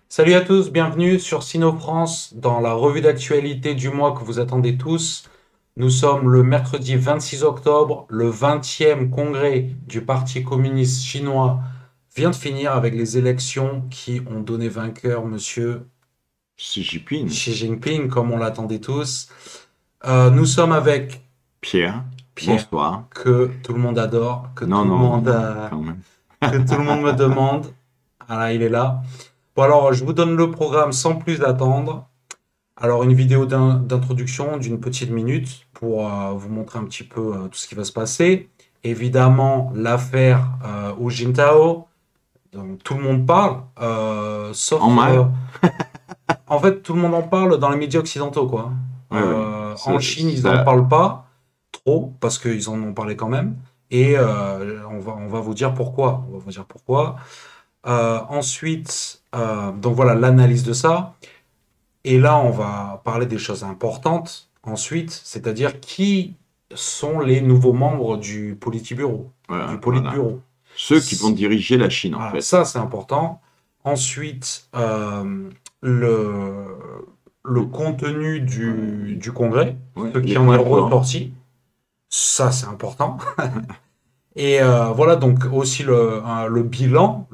Salut à tous, bienvenue sur Sino France dans la revue d'actualité du mois que vous attendez tous. Nous sommes le mercredi 26 octobre, le 20e congrès du Parti communiste chinois vient de finir avec les élections qui ont donné vainqueur monsieur Xi Jinping, Xi Jinping, comme on l'attendait tous. Nous sommes avec Pierre, Pierre, bonsoir. que tout le monde adore, Non, non, non, quand même. que tout le monde me demande. Voilà, il est là. Bon alors, je vous donne le programme sans plus attendre. Alors, une vidéo d'introduction d'une petite minute pour vous montrer un petit peu tout ce qui va se passer. Évidemment, l'affaire Hu Jintao, dont tout le monde parle, sauf... En mal? en fait, tout le monde en parle dans les médias occidentaux, quoi. Oui, oui. En Chine, ils n'en parlent pas trop, parce qu'ils en ont parlé quand même. Et on va vous dire pourquoi. On va vous dire pourquoi. Ensuite, donc voilà l'analyse de ça. Et là, on va parler des choses importantes ensuite, c'est-à-dire qui sont les nouveaux membres du Politburo, du Voilà, voilà. Politburo. Ceux qui vont diriger la Chine, en Voilà, fait. ça c'est important. Ensuite, le, le Le- contenu ouais, du congrès, ouais, ce les qui en est points forts. ressorti, ça c'est important. Et voilà donc aussi le bilan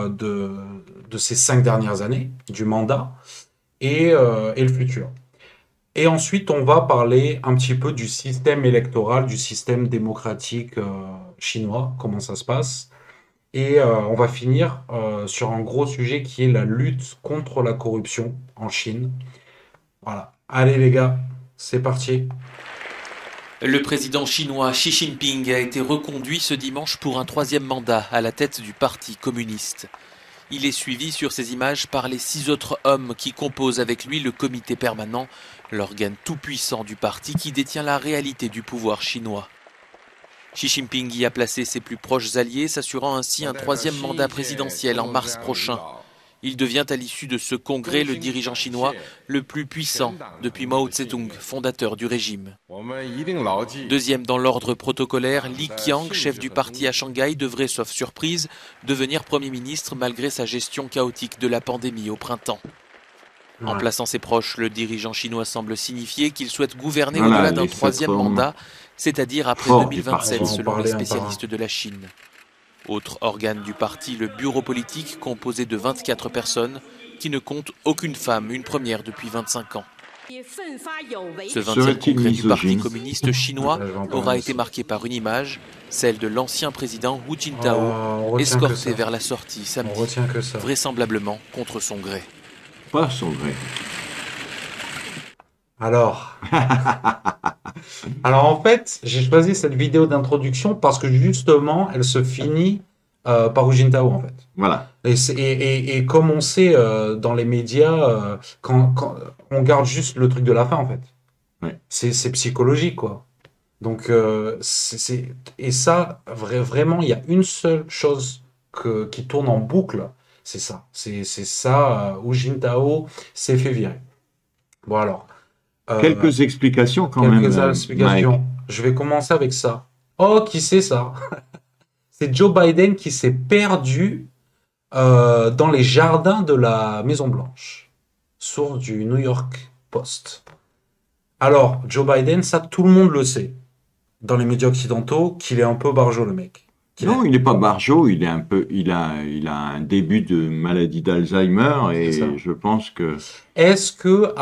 de ces 5 dernières années du mandat et le futur. Et ensuite, on va parler un petit peu du système électoral, du système démocratique chinois, comment ça se passe. Et on va finir sur un gros sujet qui est la lutte contre la corruption en Chine. Voilà. Allez les gars, c'est parti. Le président chinois Xi Jinping a été reconduit ce dimanche pour un troisième mandat à la tête du Parti communiste. Il est suivi sur ces images par les 6 autres hommes qui composent avec lui le comité permanent, l'organe tout-puissant du parti qui détient la réalité du pouvoir chinois. Xi Jinping y a placé ses plus proches alliés, s'assurant ainsi un troisième mandat présidentiel en mars prochain. Il devient à l'issue de ce congrès le dirigeant chinois le plus puissant depuis Mao Zedong, fondateur du régime. Deuxième dans l'ordre protocolaire, Li Qiang, chef du parti à Shanghai, devrait, sauf surprise, devenir Premier ministre malgré sa gestion chaotique de la pandémie au printemps. En Ouais. plaçant ses proches, le dirigeant chinois semble signifier qu'il souhaite gouverner Voilà, au-delà d'un les sept troisième hommes mandat, c'est-à-dire après forts du On va 2027 parti. en selon les parler un par un. spécialistes de la Chine. Autre organe du parti, le bureau politique, composé de 24 personnes, qui ne compte aucune femme, une première depuis 25 ans. Ce 20e Serait-il congrès du Parti misogyne? communiste chinois Je vais en parler aura été aussi. marqué par une image, celle de l'ancien président Hu Jintao, On retient que escorté ça. vers la sortie On samedi, retient que ça. vraisemblablement contre son gré. Pas son vrai. Alors, alors en fait, j'ai choisi cette vidéo d'introduction parce que justement, elle se finit par Hu Jintao en fait. Voilà. Et comme on sait dans les médias, quand on garde juste le truc de la fin en fait. Ouais. C'est psychologique quoi. Donc et ça vraiment, il y a une seule chose qui tourne en boucle, c'est ça. C'est ça. Hu Jintao s'est fait virer. Bon alors. Euh, Quelques explications quand même, Quelques Mike. explications. Je vais commencer avec ça. Oh, qui c'est ça? C'est Joe Biden qui s'est perdu dans les jardins de la Maison Blanche. Source du New York Post. Alors, Joe Biden, ça tout le monde le sait dans les médias occidentaux qu'il est un peu barjot le mec. Non, il n'est pas barjot, il est un peu, il a un début de maladie d'Alzheimer C'est ça. et je pense que, Est-ce que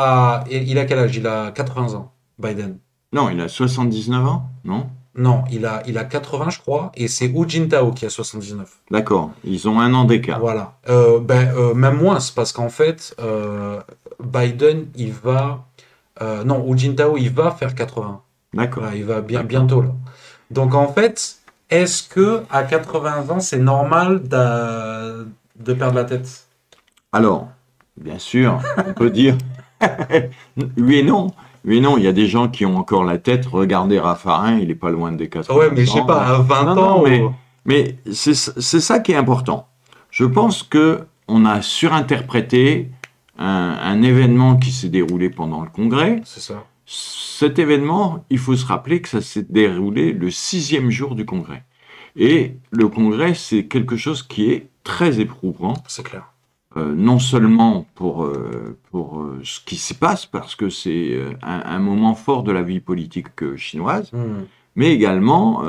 il a quel âge? Il a 80 ans, Biden. non, il a 79 ans, non? Non, il a 80 je crois, et c'est Hu Jintao qui a 79. D'accord, ils ont un an d'écart. Voilà. Même moins, c'est parce qu'en fait, Biden, il va. Non, Hu Jintao, il va faire 80. D'accord, Voilà, il va d'accord. bientôt là. Donc en fait, est-ce que à 80 ans, c'est normal de perdre la tête? Alors, bien sûr, on peut dire oui et non. Oui et non, il y a des gens qui ont encore la tête. Regardez Raffarin, il est pas loin des Ouais, 80 mais je sais pas, ans. à 20 Non, non, ans. mais c'est ça qui est important. Je pense que on a surinterprété un événement qui s'est déroulé pendant le Congrès. C'est ça, Cet événement, il faut se rappeler que ça s'est déroulé le 6e jour du Congrès. Et le Congrès, c'est quelque chose qui est très éprouvant. c'est clair. non seulement pour ce qui se passe, parce que c'est un moment fort de la vie politique chinoise, mais également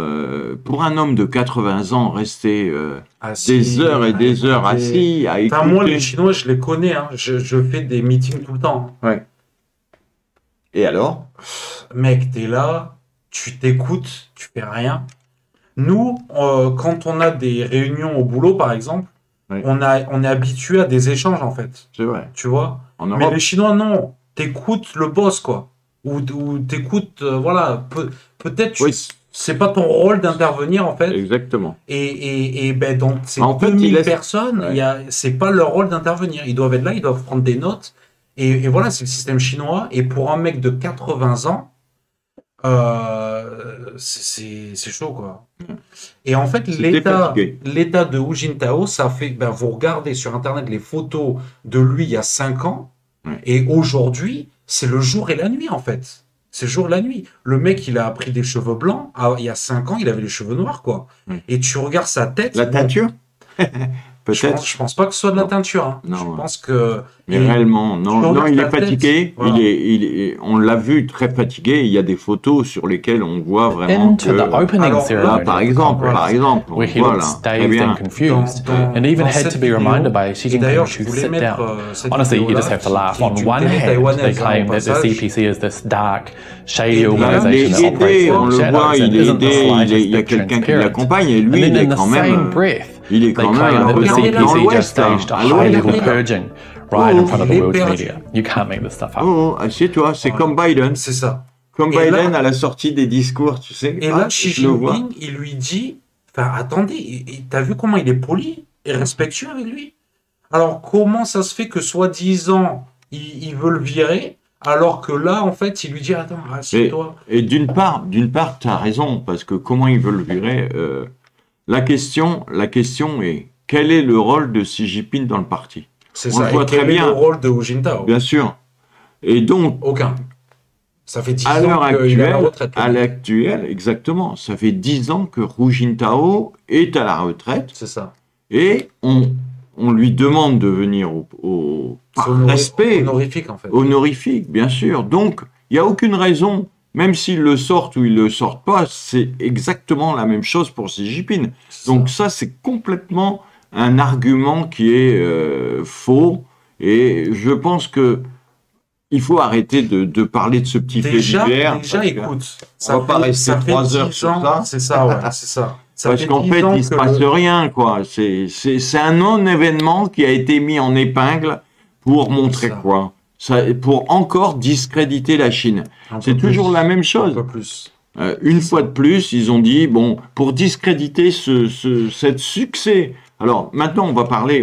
pour un homme de 80 ans rester des heures et des heures assis à écouter. Moi, les Chinois, je les connais, hein. Je fais des meetings tout le temps. Ouais. Et alors? Mec, t'es là, tu t'écoutes, tu fais rien. Nous, quand on a des réunions au boulot, par exemple, oui. on est habitué à des échanges, en fait. C'est vrai. Tu vois? En Europe, mais les Chinois, non. T'écoutes le boss, quoi. Ou t'écoutes, voilà. Peut-être, oui. C'est pas ton rôle d'intervenir, en fait. Exactement. Et ben, donc, ces en 2000 personnes, ouais. C'est pas leur rôle d'intervenir. Ils doivent être là, ils doivent prendre des notes. Et voilà, c'est le système chinois. Et pour un mec de 80 ans, c'est chaud, quoi. Et en fait, l'état de Hu Jintao, ça fait, ben, vous regardez sur Internet les photos de lui il y a 5 ans, et aujourd'hui, c'est le jour et la nuit, en fait. C'est le jour et la nuit. Le mec, il a pris des cheveux blancs. Il y a 5 ans, il avait les cheveux noirs, quoi. Et tu regardes sa tête. La teinture Peut-être. Je pense pas que ce soit de la teinture. Hein. Non, je pense que. Mais réellement, non, il est fatigué. Voilà. On l'a vu très fatigué. Il y a des photos sur lesquelles on voit vraiment que. Là, par exemple, voilà. Très bien. And even had to be reminded by Xi Jinping to sit down. Honestly, you just have to laugh. On one hand, they claim that the CPC is this dark, shady organization that operates in shadows and isn't the slightest bit transparent. And then in the same breath, they claim that the CPC just staged a high-level purging right in front of the world's media. You can't make this stuff up. Assieds-toi, c'est comme Biden. C'est ça. Comme Biden à la sortie des discours, tu sais. Et là, Xi Jinping, il lui dit, enfin, attendez, t'as vu comment il est poli et respectueux avec lui? Alors, comment ça se fait que, soi-disant, il veut le virer, alors que là, en fait, il lui dit, attends, assieds-toi. Et d'une part, t'as raison, parce que comment il veut le virer, la question est, quel est le rôle de Xi Jinping dans le parti? C'est ça, et quel est le rôle de Hu Jintao? Bien sûr. Et donc... Aucun. Ça fait 10 ans qu'il est à la retraite. À l'actuel, exactement. Ça fait 10 ans que Hu Jintao est à la retraite. C'est ça. Et on lui demande de venir par respect. Honorifique, en fait. Honorifique, bien sûr. Donc, il n'y a aucune raison, même s'ils le sortent ou ils ne le sortent pas, c'est exactement la même chose pour Xi Jinping. Donc ça, c'est complètement un argument qui est faux. Et je pense que il faut arrêter de parler de ce petit fait divers. Déjà, écoute, on va pas rester 3 heures sur ça. C'est ça, ouais, c'est ça. Parce qu'en fait, il se passe rien, quoi. C'est un non-événement qui a été mis en épingle pour montrer quoi? Pour encore discréditer la Chine. C'est toujours la même chose. Un peu plus. Une fois de plus, ils ont dit, bon, pour discréditer cet succès. Alors, maintenant, on va parler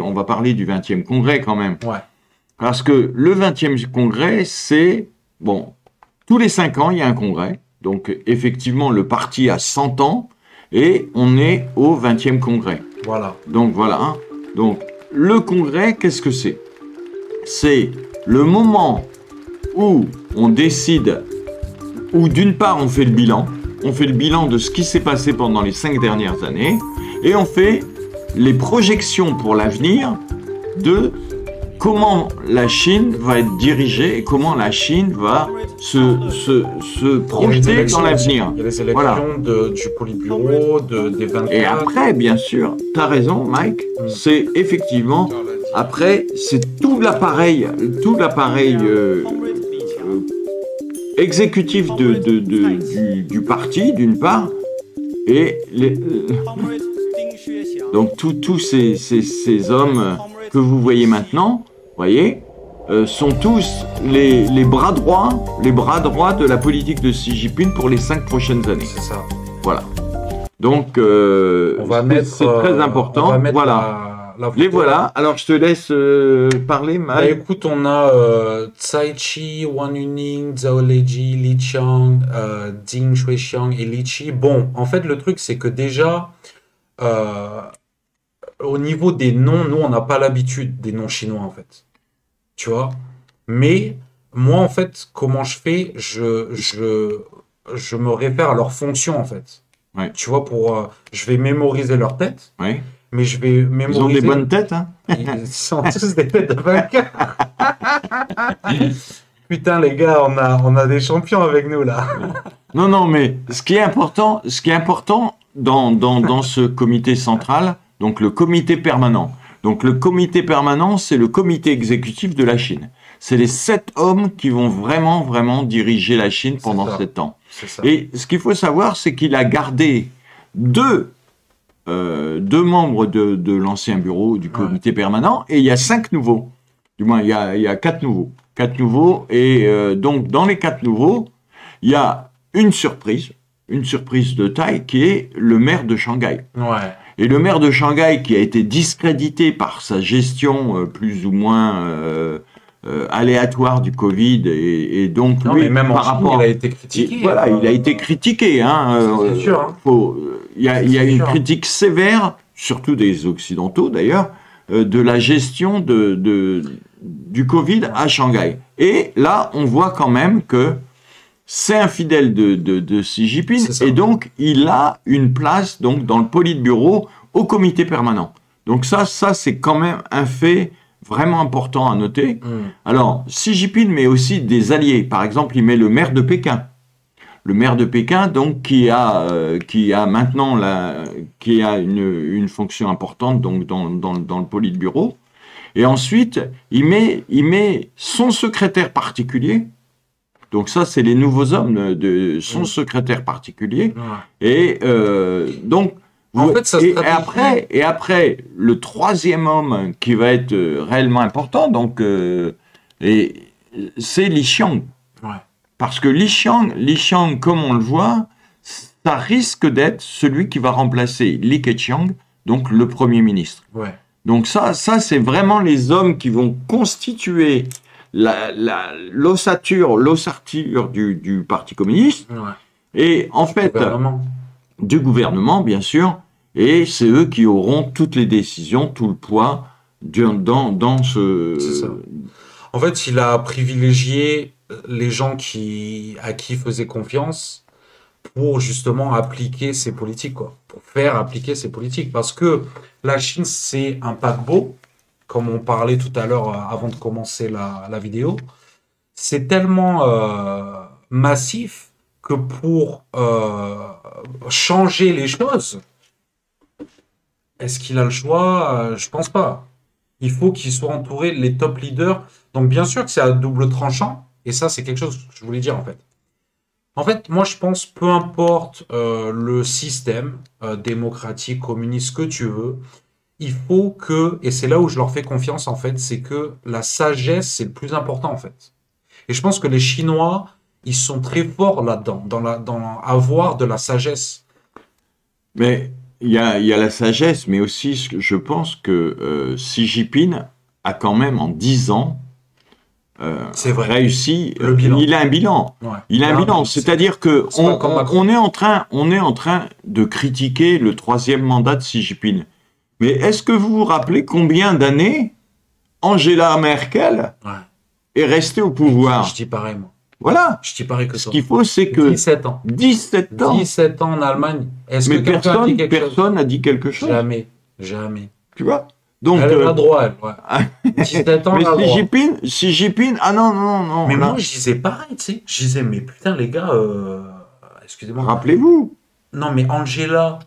du 20e congrès quand même. Ouais. Parce que le 20e congrès, c'est, bon, tous les 5 ans, il y a un congrès. Donc, effectivement, le parti a 100 ans et on est au 20e congrès. Voilà. Donc, voilà. Hein. Donc, le congrès, qu'est-ce que c'est? C'est le moment où on décide, où d'une part, on fait le bilan de ce qui s'est passé pendant les 5 dernières années et on fait les projections pour l'avenir de comment la Chine va être dirigée et comment la Chine va se projeter dans l'avenir. Il y a les élections du Politburo, des 24. Et après, bien sûr, tu as raison, Mike, c'est effectivement, après, c'est tout l'appareil exécutif du parti, d'une part, et donc tous ces hommes que vous voyez maintenant, sont tous les bras droits de la politique de Xi Jinping pour les 5 prochaines années. C'est ça. Voilà. Donc, c'est très important. On va mettre voilà. La les voilà. Alors, je te laisse parler, Mike. Écoute, on a Tsai Chi, Wang Yuning, Zhao Leji, Li Qiang, Ding Shuixiang et Li Qi. Bon, en fait, le truc, c'est que déjà, au niveau des noms, nous, on n'a pas l'habitude des noms chinois, en fait. Tu vois? Mais moi, en fait, comment je fais? Je me réfère à leur fonction, en fait. Ouais. Tu vois, je vais mémoriser leur tête. Ouais. mais je vais mémoriser. Ils ont des bonnes têtes, hein. Ils sont tous des têtes de vainqueurs. Putain, les gars, on a des champions avec nous, là. Non, mais ce qui est important dans ce comité central, donc le comité permanent. Donc le comité permanent, c'est le comité exécutif de la Chine. C'est les 7 hommes qui vont vraiment diriger la Chine pendant 7 ans. Et ce qu'il faut savoir, c'est qu'il a gardé deux membres de l'ancien bureau du comité permanent, et il y a 5 nouveaux. Du moins, il y a 4 nouveaux. 4 nouveaux, et donc dans les 4 nouveaux, il y a une surprise de taille, qui est le maire de Shanghai. Ouais. Et le maire de Shanghai, qui a été discrédité par sa gestion plus ou moins aléatoire du Covid, et donc non, lui, mais même par rapport, il a été critiqué. Voilà, il a été critiqué. C'est sûr. Hein. Il y a une critique sévère, surtout des Occidentaux d'ailleurs, de la gestion du Covid à Shanghai. Et là, on voit quand même que c'est un fidèle de Xi Jinping, et donc il a une place donc dans le Politburo au comité permanent. Donc ça c'est quand même un fait vraiment important à noter. Alors, Xi Jinping met aussi des alliés. Par exemple, il met le maire de Pékin. Le maire de Pékin, donc, qui a maintenant une fonction importante donc dans le Politburo. Et ensuite, il met son secrétaire particulier. Donc ça, c'est les nouveaux hommes de son secrétaire particulier. Et donc, en fait, et après, le troisième homme qui va être réellement important, donc, c'est Li Qiang. Ouais. Parce que Li Qiang, comme on le voit, ça risque d'être celui qui va remplacer Li Keqiang, donc le Premier ministre. Ouais. Donc ça, c'est vraiment les hommes qui vont constituer l'ossature du Parti communiste. Ouais. Et en fait, du gouvernement, bien sûr, et c'est eux qui auront toutes les décisions, tout le poids dans ce... C'est ça. En fait, il a privilégié les gens à qui il faisait confiance pour justement appliquer ses politiques, quoi. Pour faire appliquer ses politiques. Parce que la Chine, c'est un paquebot, comme on parlait tout à l'heure avant de commencer la vidéo. C'est tellement massif que pour changer les choses, est-ce qu'il a le choix? Je pense pas. Il faut qu'il soit entouré les top leaders. Donc bien sûr que c'est à double tranchant, et ça c'est quelque chose que je voulais dire en fait. En fait, moi je pense, peu importe le système démocratique, communiste, que tu veux, il faut que, et c'est là où je leur fais confiance en fait, c'est que la sagesse c'est le plus important en fait. Et je pense que les Chinois, ils sont très forts là-dedans, dans avoir de la sagesse. Mais il y a la sagesse, mais aussi je pense que Xi Jinping a quand même en 10 ans réussi. Le bilan. Il a un bilan. Ouais. Il a un bilan. C'est-à-dire que on est en train de critiquer le 3e mandat de Xi Jinping. Mais est-ce que vous vous rappelez combien d'années Angela Merkel est restée au pouvoir? Je dis pareil, moi. Voilà. Je dis pareil que ça. Ce qu'il faut, c'est que 17 ans. 17 ans. 17 ans en Allemagne. Mais personne n'a dit quelque chose. Jamais. Tu vois? Donc, elle a droit, elle. Ouais. 17 ans, mais Xi Jinping, ah non. Mais moi, je disais pareil, tu sais. Je disais, mais putain, les gars, excusez-moi. Rappelez-vous. Non, mais Angela,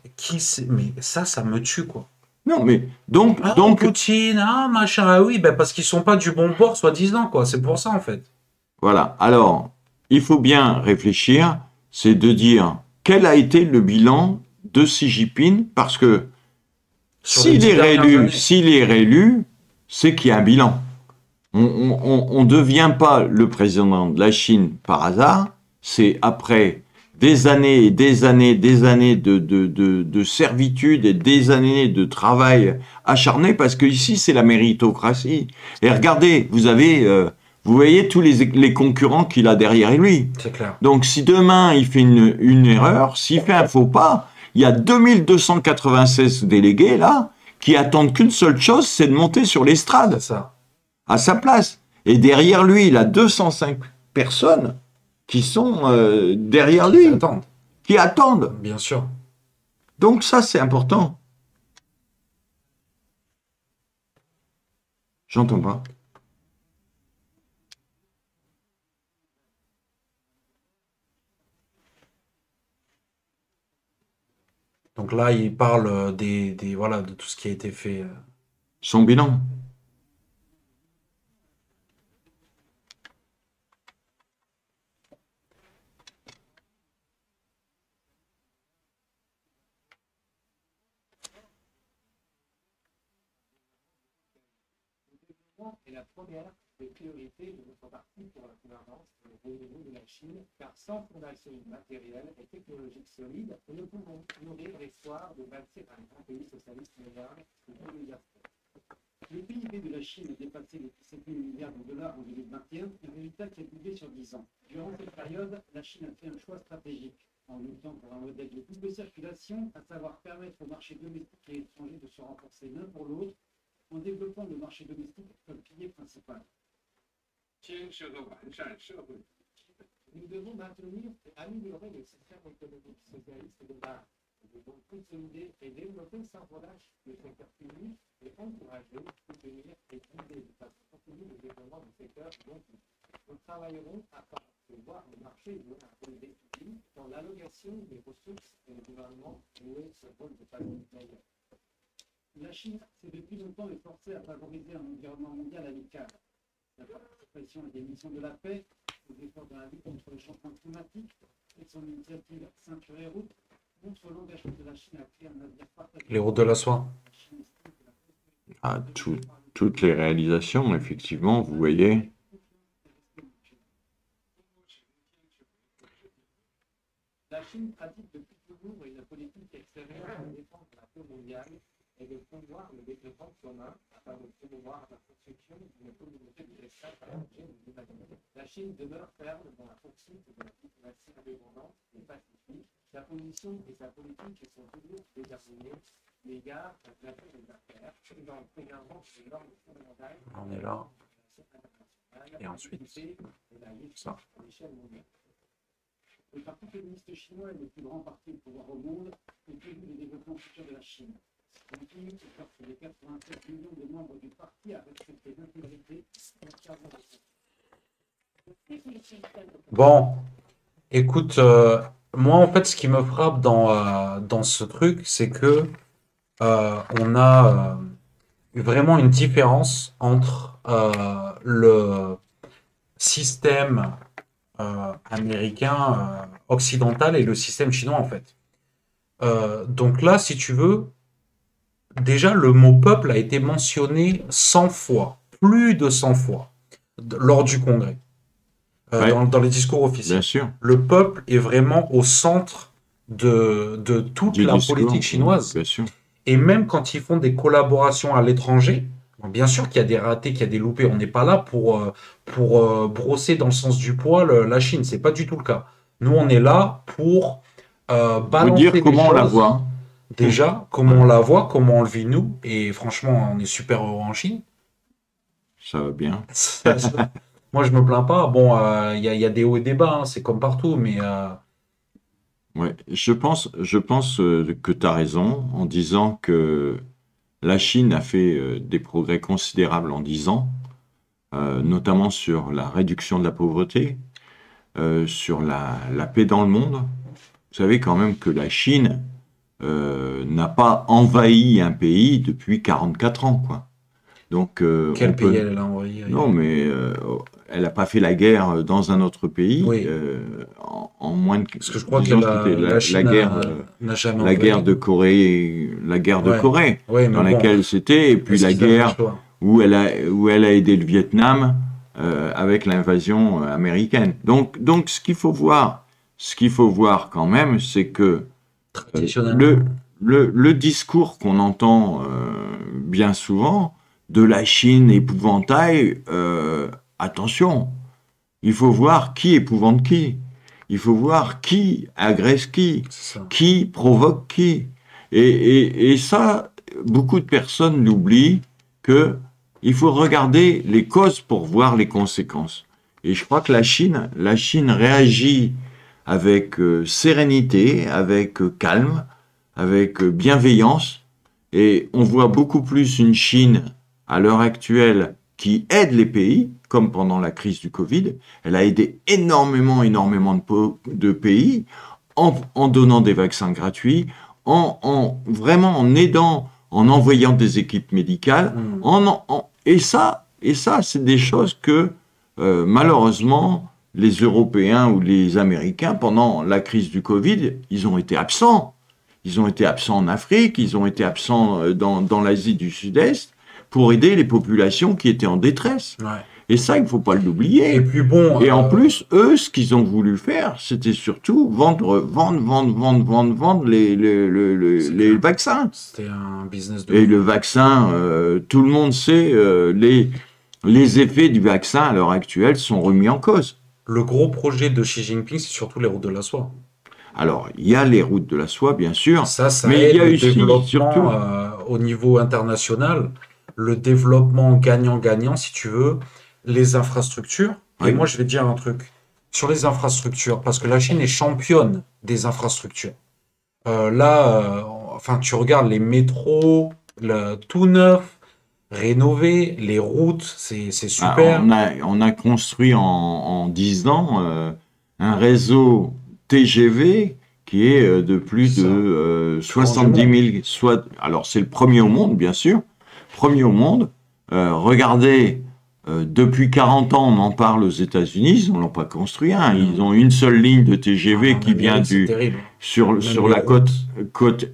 mais ça me tue, quoi. Non, mais donc Poutine, machin, oui, parce qu'ils sont pas du bon bord, soi-disant, quoi. C'est pour ça, en fait. Voilà. Alors, il faut bien réfléchir, c'est de dire quel a été le bilan de Xi Jinping, parce que s'il est réélu, c'est qu'il y a un bilan. On ne devient pas le président de la Chine par hasard, c'est après des années et des années de servitude et des années de travail acharné, parce que ici c'est la méritocratie. Et regardez, vous voyez tous les concurrents qu'il a derrière lui. C'est clair. Donc si demain il fait une erreur, s'il fait un faux pas, il y a 2296 délégués là qui attendent qu'une seule chose, c'est de monter sur l'estrade. C'est ça. À sa place. Et derrière lui, il a 205 personnes qui sont derrière lui. Qui attendent. Bien sûr. Donc ça, c'est important. J'entends pas. Donc là, il parle voilà, de tout ce qui a été fait. Son bilan. est la première des priorités de notre parti pour la gouvernance et le développement de la Chine, car sans fondation matérielle et technologique solide, nous ne pouvons nourrir l'espoir de bâtir un grand pays socialiste moderne et mondialisé. Le PIB de la Chine a dépassé les 17 000 milliards de dollars en 2021, un résultat qui a doublé sur 10 ans. Durant cette période, la Chine a fait un choix stratégique en luttant pour un modèle de libre circulation, à savoir permettre au marché domestique et étranger de se renforcer l'un pour l'autre, en développant le marché domestique comme pilier principal. Nous devons maintenir et améliorer le système économique socialiste de base. Nous devons consolider et développer sans relâche le secteur public et encourager, soutenir et guider de façon continue le développement du secteur non public. Nous travaillerons afin de voir le marché jouer un rôle décisif dans l'allocation des ressources et le gouvernement jouer ce rôle de facilitateur. La Chine s'est depuis longtemps efforcée à favoriser un environnement mondial amical. La participation à des missions de la paix, aux efforts dans la lutte contre le changement climatique et son initiative Ceinture et Route montrent l'engagement de la Chine à créer un avenir partagé. Les routes de la soie. Ah, toutes les réalisations, effectivement, vous voyez. La Chine pratique depuis toujours une politique extérieure de défense de la paix mondiale et de promouvoir le développement commun afin de promouvoir la construction d'une communauté de l'espace à l'objet de l'humanité. La Chine demeure ferme dans la poursuite de la diplomatie indépendante et pacifique. Sa position et sa politique sont toujours déterminées l'égard de la paix des affaires, dans le préservement des normes fondamentales. On est là. Et ensuite, ça. À l'échelle mondiale. Le Parti communiste chinois est le plus grand parti au pouvoir au monde et prévu le développement futur de la Chine. Le pays qui porte les 87 millions de membres du parti a respecté l'intégrité concernant Bon, écoute, moi en fait, ce qui me frappe dans ce truc, c'est que on a vraiment une différence entre le système américain occidental et le système chinois en fait. Donc là, si tu veux, déjà le mot peuple a été mentionné 100 fois, plus de 100 fois, lors du congrès, Ouais. dans les discours officiels. Bien sûr. Le peuple est vraiment au centre de toute Du la discours, politique chinoise. Bien sûr. Et même quand ils font des collaborations à l'étranger, bon, bien sûr qu'il y a des ratés, qu'il y a des loupés. On n'est pas là pour brosser dans le sens du poil la Chine. C'est pas du tout le cas. Nous, on est là pour Vous balancer dire les comment on la choses. voit. Déjà, comment on la voit, comment on le vit nous. Et franchement, on est super heureux en Chine. Ça va bien. Moi, je me plains pas. Bon, il y a des hauts et des bas, hein, c'est comme partout, mais Ouais. Je pense que tu as raison en disant que la Chine a fait des progrès considérables en 10 ans, notamment sur la réduction de la pauvreté, sur la paix dans le monde. Vous savez quand même que la Chine n'a pas envahi un pays depuis 44 ans, quoi. Donc, quel on peut- pays elle a envoyé? Non, mais elle n'a pas fait la guerre dans un autre pays Oui. en moins de. Parce que je crois que disons, la c'était Chine guerre, n'a jamais la envoyé. guerre de Corée, Ouais. Ouais, mais dans bon, laquelle c'était, et puis est-ce la qu'ils avaient le guerre choix? où elle a aidé le Vietnam avec l'invasion américaine. Donc, ce qu'il faut voir quand même, c'est que Traditionnellement. le discours qu'on entend bien souvent de la Chine épouvantail, attention, il faut voir qui épouvante qui. Il faut voir qui agresse qui, C'est ça. qui provoque qui. Et ça, beaucoup de personnes l'oublient, que il faut regarder les causes pour voir les conséquences. Et je crois que la Chine réagit avec sérénité, avec calme, avec bienveillance. Et on voit beaucoup plus une Chine, à l'heure actuelle, qui aide les pays, comme pendant la crise du Covid. Elle a aidé énormément de pays en donnant des vaccins gratuits, vraiment en aidant, en envoyant des équipes médicales. Et ça, c'est des choses que, malheureusement, les Européens ou les Américains, pendant la crise du Covid, ils ont été absents. Ils ont été absents en Afrique, ils ont été absents dans l'Asie du Sud-Est pour aider les populations qui étaient en détresse. Ouais. Et ça, il ne faut pas l'oublier. Et puis bon, et en plus, eux, ce qu'ils ont voulu faire, c'était surtout vendre les vaccins. C'était un business de... Et le vaccin, tout le monde sait, les effets du vaccin à l'heure actuelle sont remis en cause. Le gros projet de Xi Jinping, c'est surtout les routes de la soie. Alors, il y a les routes de la soie, bien sûr, ça mais il y a eu surtout au niveau international, le développement gagnant-gagnant, si tu veux, les infrastructures. Oui. Et moi, je vais te dire un truc sur les infrastructures, parce que la Chine est championne des infrastructures. Enfin, tu regardes les métros, tout neuf, rénové, les routes, c'est super. On a construit en 10 ans un réseau TGV qui est de plus de 70 000... Alors, c'est le premier au monde, bien sûr. Premier au monde. Regardez, depuis 40 ans, on en parle aux États-Unis, ils ne l'ont pas construit un. Ils ont une seule ligne de TGV qui vient sur la côte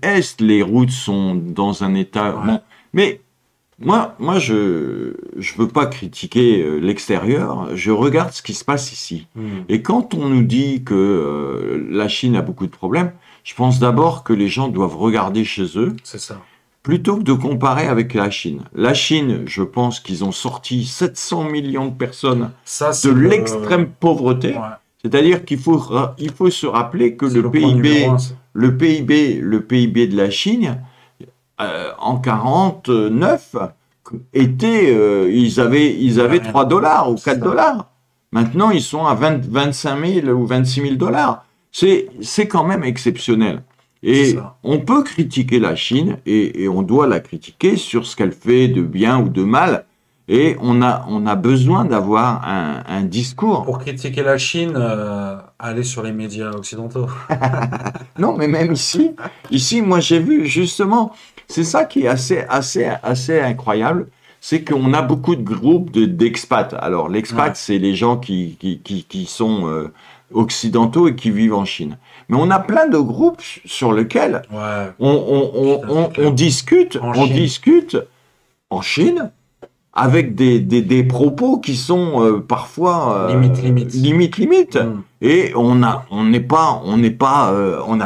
Est. Les routes sont dans un état... Ouais. Bon, mais moi, je veux pas critiquer l'extérieur, je regarde ce qui se passe ici. Et quand on nous dit que la Chine a beaucoup de problèmes, je pense d'abord que les gens doivent regarder chez eux. C'est ça. Plutôt que de comparer avec la Chine. La Chine, je pense qu'ils ont sorti 700 millions de personnes de l'extrême pauvreté. Ouais. C'est-à-dire qu'il faut se rappeler que le PIB de la Chine, en 49, ils avaient 3 dollars ou 4 dollars. Maintenant, ils sont à 25 000 ou 26 000 dollars. C'est quand même exceptionnel. Et on peut critiquer la Chine et on doit la critiquer sur ce qu'elle fait de bien ou de mal. Et on a besoin d'avoir un discours. Pour critiquer la Chine, aller sur les médias occidentaux. Non, mais même ici, moi j'ai vu justement, c'est ça qui est assez incroyable, c'est qu'on a beaucoup de groupes d'expats. Alors l'expat, c'est les gens qui sont occidentaux et qui vivent en Chine. Mais on a plein de groupes sur lesquels on discute en Chine avec des propos qui sont parfois limite. Et on n'a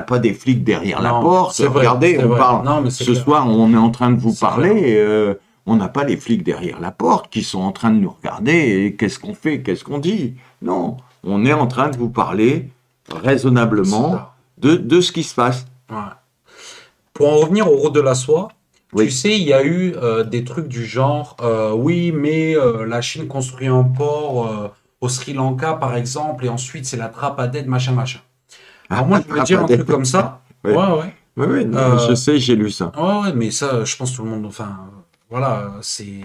pas des flics derrière la porte. Regardez, on parle. Ce soir, on est en train de vous parler. On n'a pas les flics derrière la porte qui sont en train de nous regarder. Et qu'est-ce qu'on fait, qu'est-ce qu'on dit? Non, on est en train de vous parler raisonnablement de ce qui se passe. Ouais. Pour en revenir aux routes de la soie, tu sais, il y a eu des trucs du genre, oui, mais la Chine construit un port au Sri Lanka, par exemple, et ensuite c'est la trappe à dette, machin. Alors moi, je voulais dire un truc comme ça. Oui, je sais, j'ai lu ça. Ouais, mais ça, je pense que tout le monde, enfin, voilà, c'est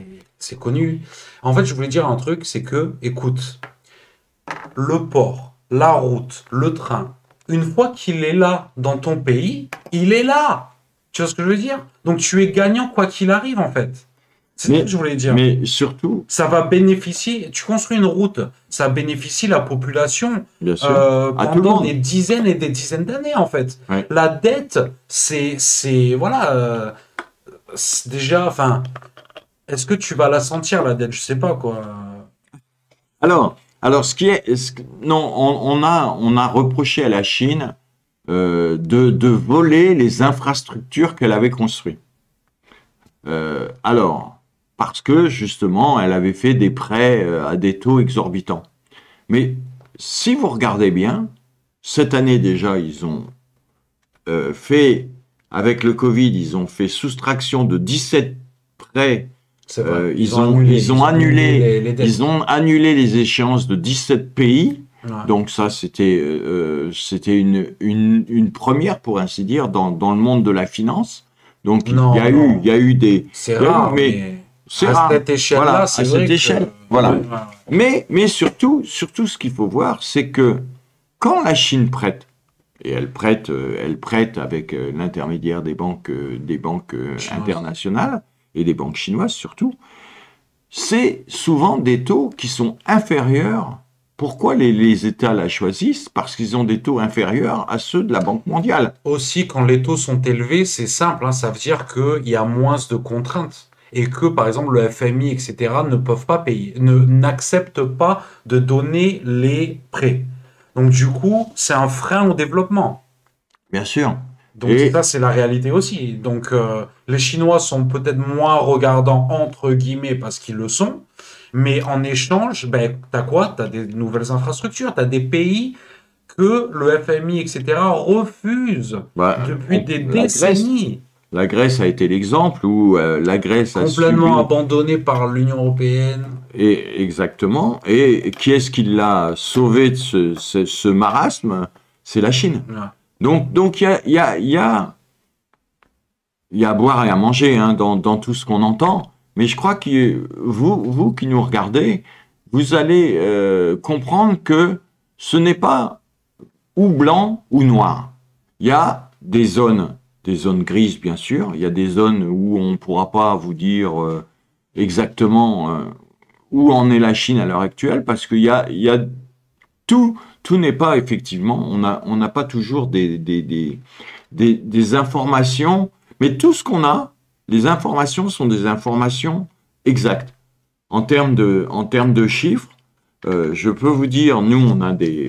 connu. En fait, je voulais dire un truc, c'est que, écoute, le port, la route, le train, une fois qu'il est là dans ton pays, il est là. Tu vois ce que je veux dire? Donc tu es gagnant quoi qu'il arrive en fait. C'est ce que je voulais dire. Mais surtout, ça va bénéficier. Tu construis une route, ça bénéficie la population pendant des dizaines et des dizaines d'années en fait. Ouais. La dette, c'est déjà. Enfin, est-ce que tu vas la sentir la dette? Je sais pas quoi. Alors, on a reproché à la Chine de voler les infrastructures qu'elle avait construites. Parce que justement, elle avait fait des prêts à des taux exorbitants. Mais si vous regardez bien, cette année déjà, ils ont fait, avec le Covid, ils ont fait soustraction de 17 prêts. Ils ont annulé les échéances de 17 pays. Ouais. Donc ça, c'était une première, pour ainsi dire, dans le monde de la finance. Donc il y a eu des... C'est rare, mais C'est à rare. Cette échelle-là, voilà, c'est à vrai cette échelle. Voilà. Mais surtout, ce qu'il faut voir, c'est que quand la Chine prête, et elle prête avec l'intermédiaire des banques internationales et des banques chinoises surtout, c'est souvent des taux qui sont inférieurs. Pourquoi les États la choisissent? Parce qu'ils ont des taux inférieurs à ceux de la Banque mondiale. Aussi, quand les taux sont élevés, c'est simple, hein, ça veut dire qu'il y a moins de contraintes. Et que, par exemple, le FMI, etc., ne peuvent pas payer, n'acceptent pas de donner les prêts. Donc, du coup, c'est un frein au développement. Bien sûr. Donc, ça, c'est la réalité aussi. Donc, les Chinois sont peut-être moins regardants, entre guillemets, parce qu'ils le sont. Mais en échange, ben, t'as quoi? T'as des nouvelles infrastructures, t'as des pays que le FMI, etc., refuse depuis des décennies. La Grèce a été l'exemple où la Grèce a complètement abandonnée par l'Union européenne. Et exactement. Et qui est-ce qui l'a sauvé de ce marasme? C'est la Chine. Ouais. Donc il y a à boire et à manger hein, dans tout ce qu'on entend. Mais je crois que vous qui nous regardez, vous allez comprendre que ce n'est pas ou blanc ou noir. Il y a des zones grises, bien sûr. Il y a des zones où on ne pourra pas vous dire exactement où en est la Chine à l'heure actuelle, parce qu'il y a tout n'est pas effectivement, on n'a pas toujours des informations, mais tout ce qu'on a, les informations sont des informations exactes. En termes de chiffres, je peux vous dire, nous,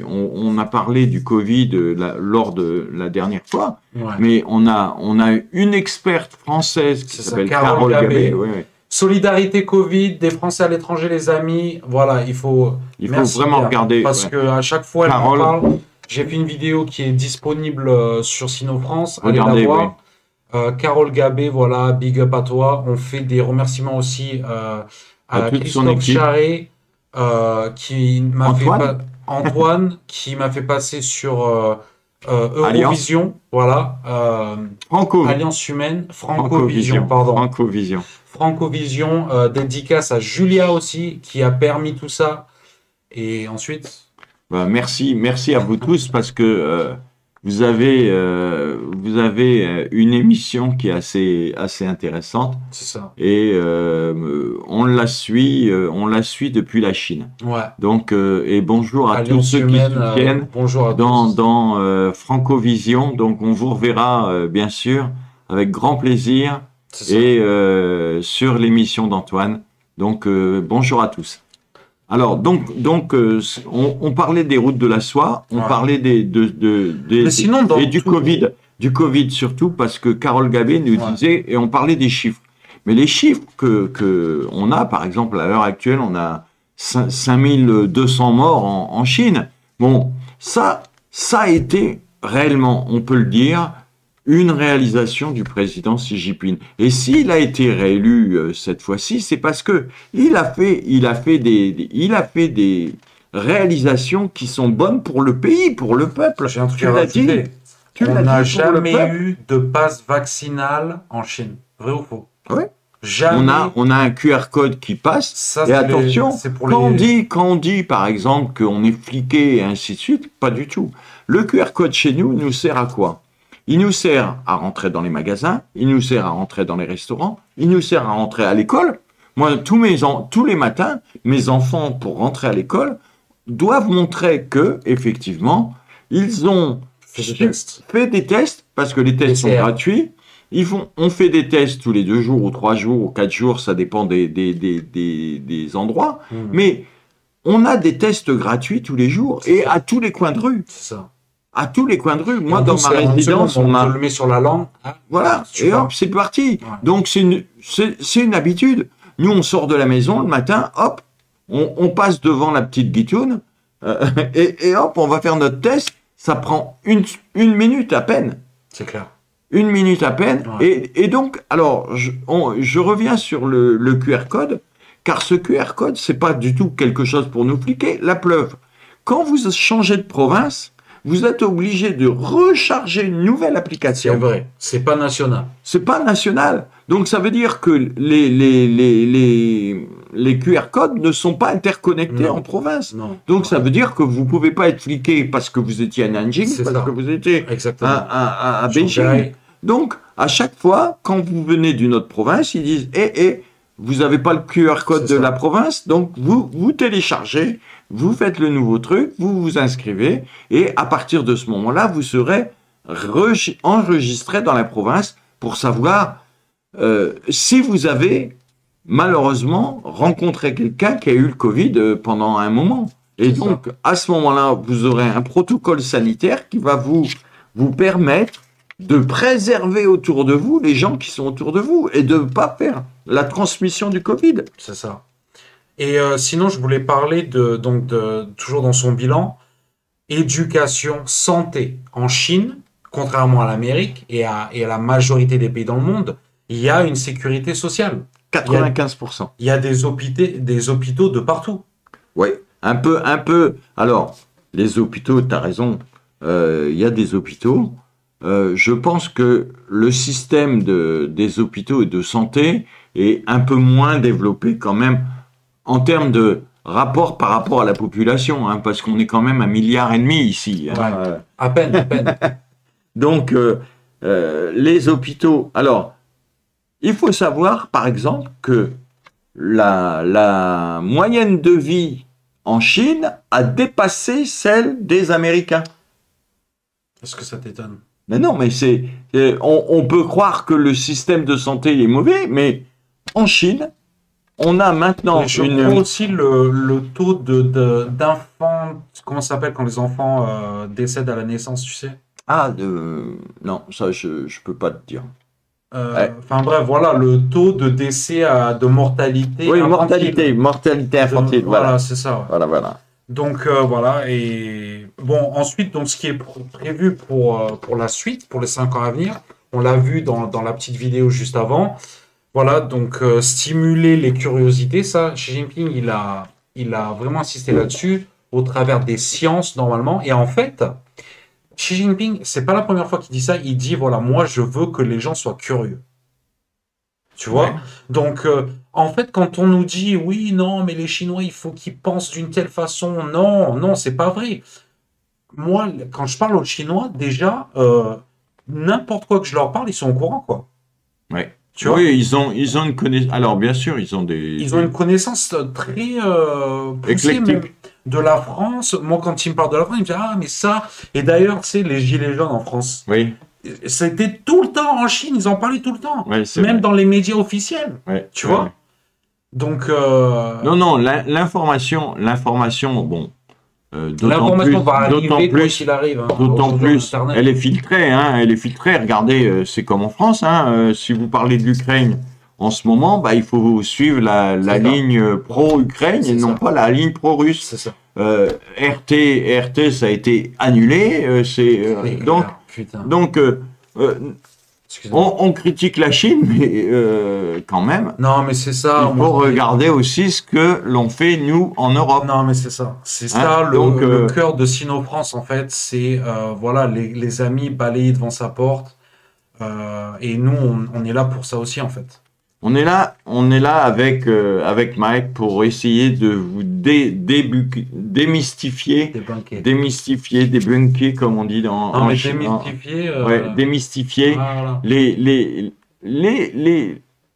on a parlé du Covid lors de la dernière fois, ouais. Mais on a une experte française qui s'appelle Carole Gabé. Ouais. Solidarité Covid, des Français à l'étranger, les amis. Voilà, il faut vraiment regarder. Parce que à chaque fois, elle en parle. J'ai fait une vidéo qui est disponible sur Sino-France. Allez la voir. Oui. Carole Gabé, voilà, big up à toi. On fait des remerciements aussi à Christophe Charret. Qui m'a Antoine qui m'a fait passer sur Eurovision, voilà, Alliance Humaine, Francovision, pardon. Francovision, dédicace à Julia aussi qui a permis tout ça. Et ensuite, merci à vous tous parce que vous avez une émission qui est assez intéressante. C'est ça. Et on la suit depuis la Chine. Ouais. Donc et bonjour à tous ceux qui soutiennent dans Francovision. Donc on vous reverra bien sûr avec grand plaisir et sur l'émission d'Antoine. Donc bonjour à tous. Alors, on parlait des routes de la soie, on parlait du Covid surtout, parce que Carole Gabé nous disait, et on parlait des chiffres. Mais les chiffres que on a, par exemple, à l'heure actuelle, on a 5200 morts en Chine. Bon, ça a été réellement, on peut le dire, une réalisation du président Xi Jinping. Et s'il a été réélu cette fois-ci, c'est parce que il a fait des réalisations qui sont bonnes pour le pays, pour le peuple. J'ai un truc à rajouter. On n'a jamais eu de passe vaccinale en Chine. Vrai ou faux? Oui. Jamais. On a un QR code qui passe. Ça, et attention, quand on dit par exemple qu'on est fliqué et ainsi de suite, pas du tout. Le QR code chez nous sert à quoi? Il nous sert à rentrer dans les magasins, il nous sert à rentrer dans les restaurants, il nous sert à rentrer à l'école. Moi, tous les matins, mes enfants, pour rentrer à l'école, doivent montrer que, effectivement, ils ont fait des tests, parce que les tests sont gratuits. On fait des tests tous les 2 jours, ou 3 jours, ou 4 jours, ça dépend des endroits. Mais on a des tests gratuits tous les jours, et à tous les coins de rue. C'est ça. À tous les coins de rue. Moi, dans ma résidence, on le met sur la langue. Hein, voilà, et hop, c'est parti. Ouais. Donc, c'est une habitude. Nous, on sort de la maison le matin, hop, on passe devant la petite guitoune, et hop, on va faire notre test. Ça prend une minute à peine. C'est clair. 1 minute à peine. Ouais. Et donc, alors, je reviens sur le QR code, car ce QR code, c'est pas du tout quelque chose pour nous fliquer. La preuve, quand vous changez de province, vous êtes obligé de recharger une nouvelle application. C'est vrai, c'est pas national. C'est pas national. Donc ça veut dire que les QR codes ne sont pas interconnectés en province. Non. Donc ça veut dire que vous ne pouvez pas être fliqué parce que vous étiez à Nanjing, parce que vous étiez à Beijing. Donc à chaque fois, quand vous venez d'une autre province, ils disent vous n'avez pas le QR code de la province, donc vous téléchargez, vous faites le nouveau truc, vous vous inscrivez, et à partir de ce moment-là, vous serez enregistré dans la province pour savoir si vous avez malheureusement rencontré quelqu'un qui a eu le Covid pendant un moment. Et donc, à ce moment-là, vous aurez un protocole sanitaire qui va vous permettre de préserver autour de vous les gens qui sont autour de vous et de ne pas faire la transmission du Covid. C'est ça. Et sinon, je voulais parler toujours dans son bilan, éducation, santé. En Chine, contrairement à l'Amérique et à la majorité des pays dans le monde, il y a une sécurité sociale. 95%. Il y a des hôpitaux de partout. Oui, un peu. Alors, les hôpitaux, tu as raison, il y a des hôpitaux. Je pense que le système des hôpitaux et de santé est un peu moins développé quand même en termes de rapport par rapport à la population, hein, parce qu'on est quand même 1,5 milliard ici. Ouais, à peine. Donc, les hôpitaux... Alors, il faut savoir, par exemple, que la moyenne de vie en Chine a dépassé celle des Américains. Est-ce que ça t'étonne ? Mais non, mais on peut croire que le système de santé est mauvais, mais en Chine, on a maintenant je crois aussi le taux d'enfants, comment ça s'appelle quand les enfants décèdent à la naissance, tu sais ? Non, ça je peux pas te dire. Enfin bref, voilà, le taux de décès, de mortalité infantile. Mortalité infantile, voilà. C'est ça. Ouais. Voilà. Donc voilà, et bon, ensuite, donc, ce qui est prévu pour la suite, pour les 5 ans à venir, on l'a vu dans la petite vidéo juste avant, voilà, donc stimuler les curiosités, ça, Xi Jinping, il a vraiment insisté là-dessus, au travers des sciences, normalement, et en fait, Xi Jinping, c'est pas la première fois qu'il dit ça, il dit, voilà, moi, je veux que les gens soient curieux. Tu vois ? Ouais. Donc, en fait, quand on nous dit, oui, non, mais les Chinois, il faut qu'ils pensent d'une telle façon, non, c'est pas vrai. Moi, quand je parle aux Chinois, déjà, n'importe quoi que je leur parle, ils sont au courant, quoi. Ouais. Tu vois ? Oui, ils ont une connaissance. Alors, bien sûr, ils ont une connaissance très poussée, même de la France. Moi, quand ils me parlent de la France, ils me disent, ah, mais ça. Et d'ailleurs, tu sais, les gilets jaunes en France. Oui. C'était tout le temps en Chine, ils en parlaient tout le temps. Ouais, même dans les médias officiels. Ouais, tu vois ? Donc. Non, l'information, bon. L'information va arriver quoi qu'il arrive. Hein, d'autant plus, elle est filtrée. Regardez, c'est comme en France. Si vous parlez de l'Ukraine en ce moment, il faut suivre la ligne pro-Ukraine et non pas la ligne pro-russe. C'est ça. RT, ça a été annulé. Donc, on critique la Chine, mais quand même. Non, mais c'est ça. Il faut regarder aussi ce que l'on fait, nous, en Europe. Non, mais c'est ça. C'est ça, le cœur de Sino-France, en fait. C'est, voilà, les amis balayés devant sa porte. Et nous, on est là pour ça aussi, en fait. On est là avec Mike pour essayer de vous démystifier, débunker, comme on dit en Chine. Démystifier voilà.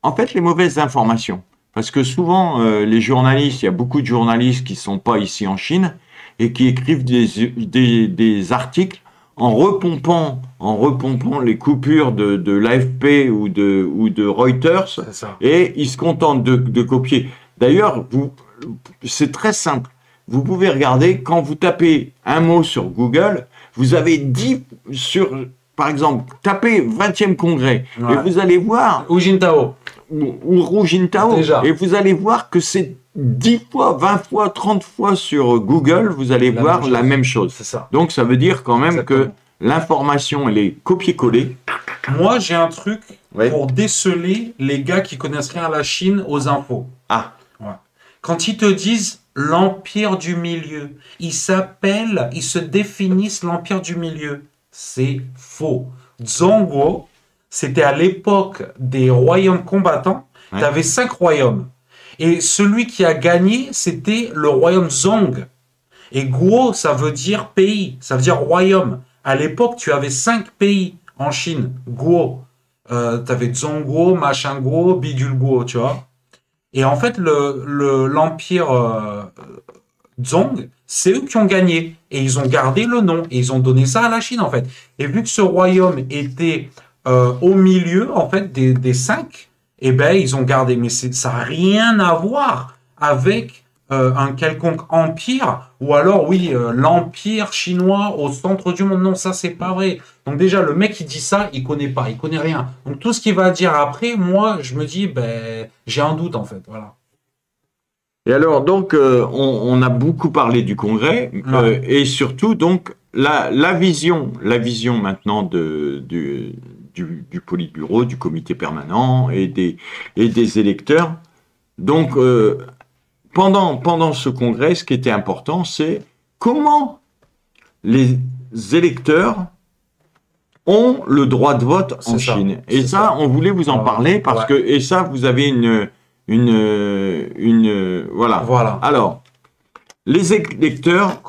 En fait, les mauvaises informations. Parce que souvent, les journalistes, il y a beaucoup de journalistes qui sont pas ici en Chine et qui écrivent des articles en repompant les coupures de l'AFP ou de Reuters, et ils se contentent de copier. D'ailleurs, c'est très simple. Vous pouvez regarder, quand vous tapez un mot sur Google, vous avez par exemple, tapez 20e congrès, et vous allez voir... Hu Jintao. Ou Hu Jintao. Et vous allez voir que c'est 10 fois, 20 fois, 30 fois sur Google, vous allez voir la même chose. C'est ça. Donc, ça veut dire quand même que l'information, elle est copier-coller. Moi, j'ai un truc pour déceler les gars qui connaissent rien à la Chine aux infos. Ah. Ouais. Quand ils te disent l'Empire du Milieu, ils se définissent l'Empire du Milieu. C'est faux. Zhongguo, c'était à l'époque des royaumes combattants. Tu avais 5 royaumes. Et celui qui a gagné, c'était le royaume Zhong. Et Guo, ça veut dire pays, ça veut dire royaume. À l'époque, tu avais 5 pays en Chine. Guo. Tu avais Zhongguo, machin Guo, bidule Guo, tu vois. Et en fait, l'empire Zhong, c'est eux qui ont gagné. Et ils ont gardé le nom. Et ils ont donné ça à la Chine, en fait. Et vu que ce royaume était au milieu, en fait, des 5, eh ben, ils ont gardé. Mais ça n'a rien à voir avec un quelconque empire, ou alors, oui, l'empire chinois au centre du monde. Non, ça, c'est pas vrai. Donc déjà, le mec qui dit ça, il connaît pas, il connaît rien. Donc tout ce qu'il va dire après, moi, je me dis, ben, j'ai un doute, en fait. Voilà. Et alors, donc, on a beaucoup parlé du Congrès, et surtout, donc, la vision maintenant du Politburo, du comité permanent et des électeurs. Donc, pendant ce congrès, ce qui était important, c'est comment les électeurs ont le droit de vote en Chine. Et ça, on voulait vous en parler parce que, et ça, vous avez voilà. Alors, les électeurs,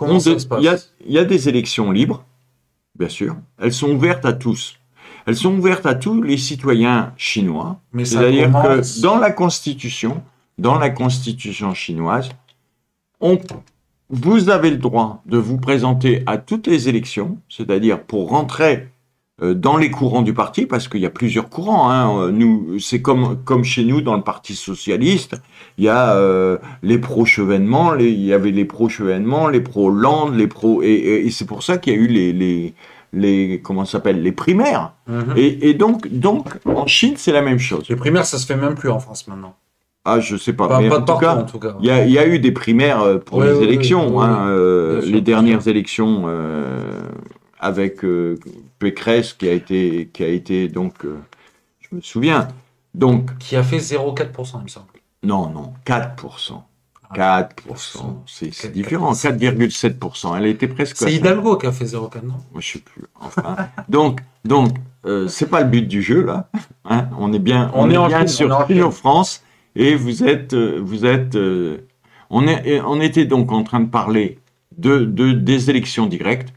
il y a des élections libres, bien sûr. Elles sont ouvertes à tous. Elles sont ouvertes à tous les citoyens chinois. C'est-à-dire que dans la Constitution chinoise, vous avez le droit de vous présenter à toutes les élections, c'est-à-dire pour rentrer dans les courants du parti, parce qu'il y a plusieurs courants. Hein. Nous, c'est comme chez nous dans le Parti socialiste, il y a les pro-Chevènement, il y avait les pro-Chevènement, les pro-Hollande, les pro, et c'est pour ça qu'il y a eu les comment ça s'appelle, les primaires. Et donc en Chine c'est la même chose. Les primaires ça se fait même plus en France maintenant. Ah, je sais pas, mais en tout cas, il y a eu des primaires pour les élections, les dernières élections avec Pécresse qui a été donc, je me souviens, donc qui a fait 0,4%, il me semble. Non, 4%. 4%, c'est différent, 4,7%. Elle était presque. C'est Hidalgo qui a fait 0,4, non? Moi, je sais plus. Enfin, donc, c'est pas le but du jeu là. Hein, on est bien sur Chino France. Et on était donc en train de parler des élections directes.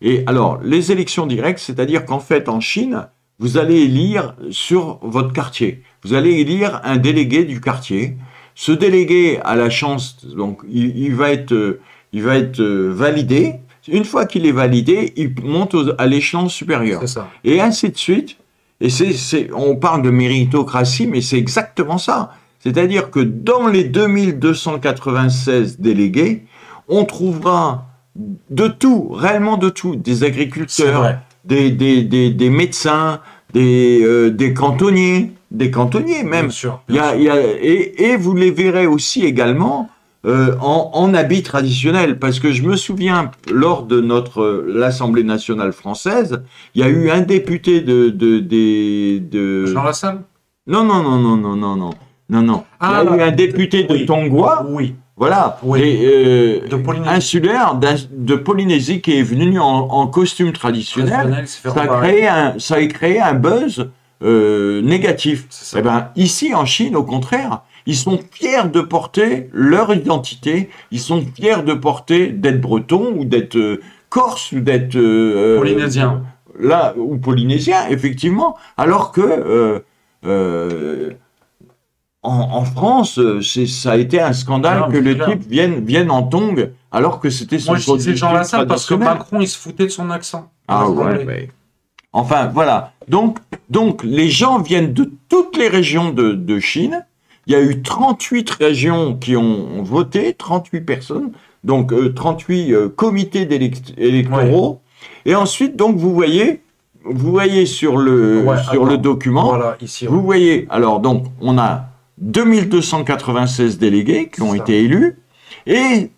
Et alors, les élections directes, c'est-à-dire qu'en fait, en Chine, vous allez élire sur votre quartier. Vous allez élire un délégué du quartier. Ce délégué a la chance, donc il va être validé. Une fois qu'il est validé, il monte à l'échelon supérieur. C'est ça. Et ainsi de suite. Et on parle de méritocratie, mais c'est exactement ça. C'est-à-dire que dans les 2296 délégués, on trouvera de tout, réellement de tout, des agriculteurs, des médecins, des cantonniers même. Bien sûr. Et vous les verrez aussi également en habit traditionnel, parce que je me souviens, lors de l'Assemblée nationale française, il y a eu un député de Jean Lassalle ? Non. Il y a eu un député de Tongua, voilà, insulaire de Polynésie qui est venu en costume traditionnel. Ça a créé un buzz négatif. Eh ben, ici en Chine, au contraire, ils sont fiers de porter leur identité. Ils sont fiers d'être bretons ou d'être corse ou d'être polynésien. Ou polynésien, effectivement. Alors que en France, ça a été un scandale que le type vienne en tongs alors que c'était son produit. Moi, je disais Jean Lassalle parce que Macron, il se foutait de son accent. Ah ouais. Enfin, voilà. Donc, les gens viennent de toutes les régions de Chine. Il y a eu 38 régions qui ont voté, 38 personnes, donc 38 comités électoraux. Et ensuite, donc, vous voyez sur le document, voilà, ici, vous voyez, alors, donc, on a 2296 délégués qui ont été élus, et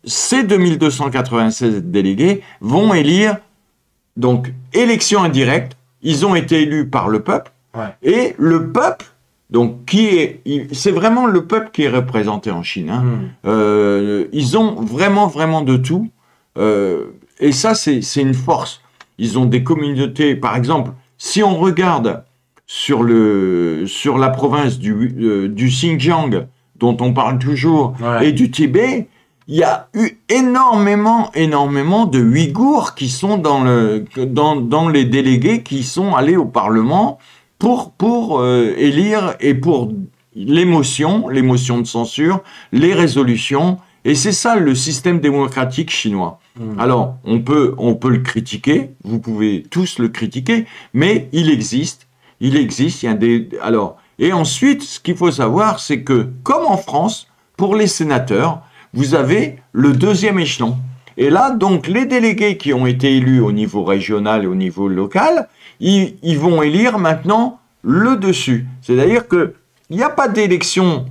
ces 2296 délégués vont élire, donc, élection indirecte, ils ont été élus par le peuple, et le peuple, donc, c'est vraiment le peuple qui est représenté en Chine, hein. Ils ont vraiment de tout, et ça, c'est une force. Ils ont des communautés, par exemple, si on regarde sur la province du Xinjiang, dont on parle toujours, et du Tibet, il y a eu énormément de Ouïghours qui sont dans les délégués qui sont allés au Parlement pour élire et pour l'émotion de censure, les résolutions, et c'est ça le système démocratique chinois. Alors, on peut le critiquer, vous pouvez tous le critiquer, mais il existe, il y a alors, et ensuite, ce qu'il faut savoir, c'est que, comme en France, pour les sénateurs, vous avez le deuxième échelon. Et là, donc, les délégués qui ont été élus au niveau régional et au niveau local, ils vont élire maintenant le dessus. C'est-à-dire que il n'y a pas d'élection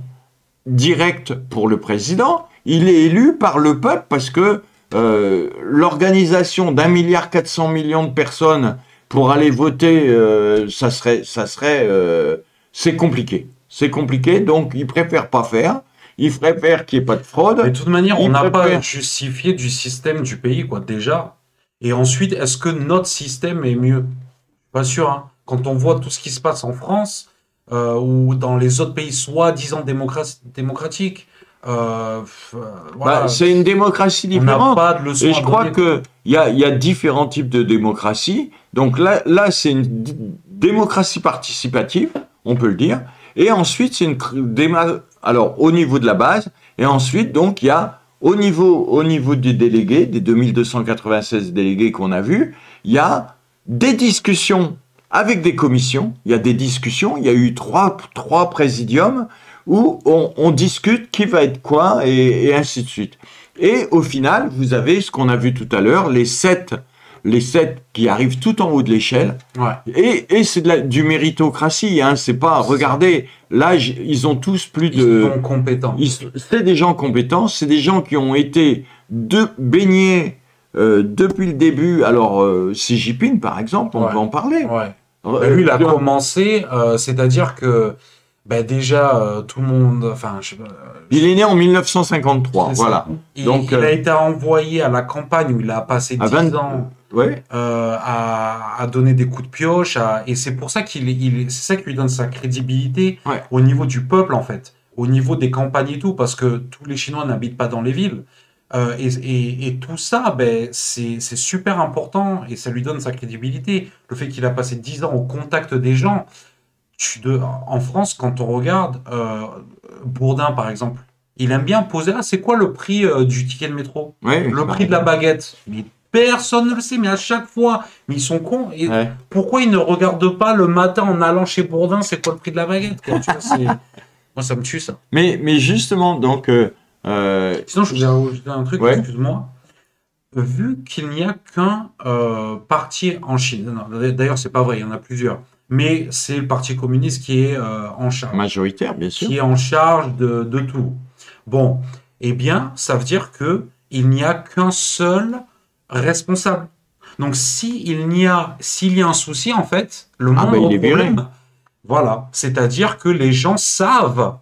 directe pour le président, il est élu par le peuple parce que l'organisation d'1,4 milliard de personnes pour aller voter, c'est compliqué. C'est compliqué, donc ils préfèrent pas faire. Ils préfèrent qu'il n'y ait pas de fraude. Mais de toute manière, on n'a pas justifié du système du pays, quoi, déjà. Et ensuite, est-ce que notre système est mieux? Pas sûr, hein. Quand on voit tout ce qui se passe en France, ou dans les autres pays soi-disant démocratiques, voilà. C'est une démocratie différente. On n'a pas de leçon. Et je crois qu'il y a différents types de démocratie. Donc là c'est une démocratie participative, on peut le dire. Et ensuite, c'est une alors au niveau de la base. Et ensuite, donc, il y a au niveau des délégués, des 2296 délégués qu'on a vus, il y a des discussions avec des commissions. Il y a des discussions. Il y a eu trois présidiums où on discute qui va être quoi et ainsi de suite. Et au final, vous avez ce qu'on a vu tout à l'heure, les sept qui arrivent tout en haut de l'échelle. Ouais. Et c'est du méritocratie, hein. C'est pas, regardez, là, ils ont tous plus de... Ils sont compétents. C'est des gens compétents, c'est des gens qui ont été baignés depuis le début. Alors, Xi Jinping, par exemple, on va en parler. Ouais. Lui, il a commencé, c'est-à-dire que déjà, tout le monde... il est né en 1953, voilà. Donc, il a été envoyé à la campagne où il a passé 10 ans à donner des coups de pioche. Et c'est pour ça c'est ça qui lui donne sa crédibilité au niveau du peuple, en fait. Au niveau des campagnes et tout, parce que tous les Chinois n'habitent pas dans les villes. Et tout ça, c'est super important et ça lui donne sa crédibilité. Le fait qu'il a passé 10 ans au contact des gens... En France, quand on regarde Bourdin, par exemple, il aime bien poser c'est quoi le prix du ticket de métro? Le prix de la baguette. Mais personne ne le sait, mais à chaque fois, mais ils sont cons. Et pourquoi ils ne regardent pas le matin en allant chez Bourdin, c'est quoi le prix de la baguette, quoi, tu vois, moi, ça me tue, ça. Mais justement, donc... Sinon, je voulais rajouter un truc, excuse-moi. Vu qu'il n'y a qu'un parti en Chine, d'ailleurs, c'est pas vrai, il y en a plusieurs. Mais c'est le Parti communiste qui est en charge. Majoritaire, bien sûr. Qui est en charge de tout. Bon, eh bien, ça veut dire qu'il n'y a qu'un seul responsable. Donc, s'il y a un souci, en fait, le monde a un problème. Voilà. C'est-à-dire que les gens savent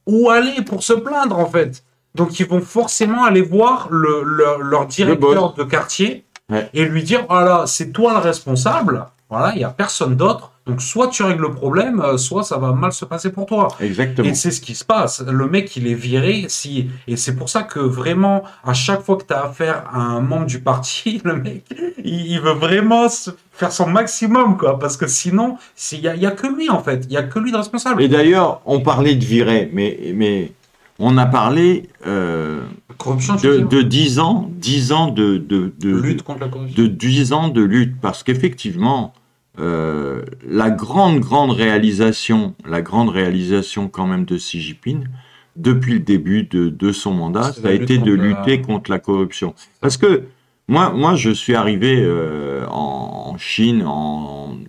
où aller pour se plaindre, en fait. Donc, ils vont forcément aller voir leur directeur de quartier et lui dire, voilà, c'est toi le responsable. Voilà, il n'y a personne d'autre. Donc, soit tu règles le problème, soit ça va mal se passer pour toi. Exactement. Et c'est ce qui se passe. Le mec, il est viré. Et c'est pour ça que vraiment, à chaque fois que tu as affaire à un membre du parti, le mec, il veut vraiment faire son maximum, quoi. Parce que sinon, il n'y a que lui, en fait. Il n'y a que lui de responsable. Et d'ailleurs, on parlait de virer, mais on a parlé corruption, de 10 ans de lutte contre la corruption. De 10 ans de lutte. Parce qu'effectivement... la grande réalisation quand même de Xi Jinping depuis le début de son mandat, ça a été de lutter contre la corruption. Parce que moi je suis arrivé en Chine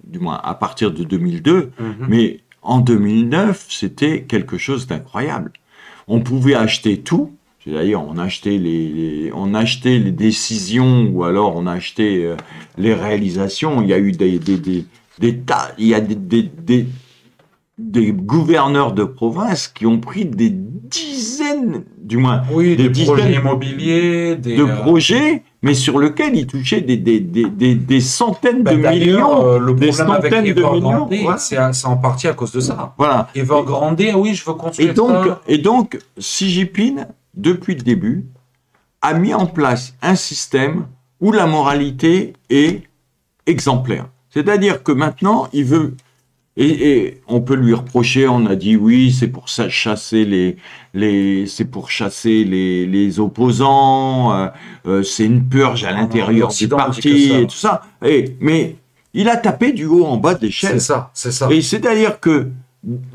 du moins à partir de 2002, mais en 2009 c'était quelque chose d'incroyable. On pouvait acheter tout. C'est-à-dire, on achetait les décisions ou alors on achetait les réalisations. Il y a eu des gouverneurs de province qui ont pris des dizaines, du moins, des projets immobiliers, de projets, mais sur lequel il touchait des centaines de millions. Le problème avec Evergrande, c'est en partie à cause de ça. Voilà. Evergrande, oui, je veux construire ça. Et donc, Xi Jinping, depuis le début, a mis en place un système où la moralité est exemplaire. C'est-à-dire que maintenant, il veut... Et on peut lui reprocher, on a dit oui, c'est pour chasser les opposants, c'est une purge à l'intérieur du parti et tout ça. Mais il a tapé du haut en bas de l'échelle. C'est ça. Et c'est-à-dire que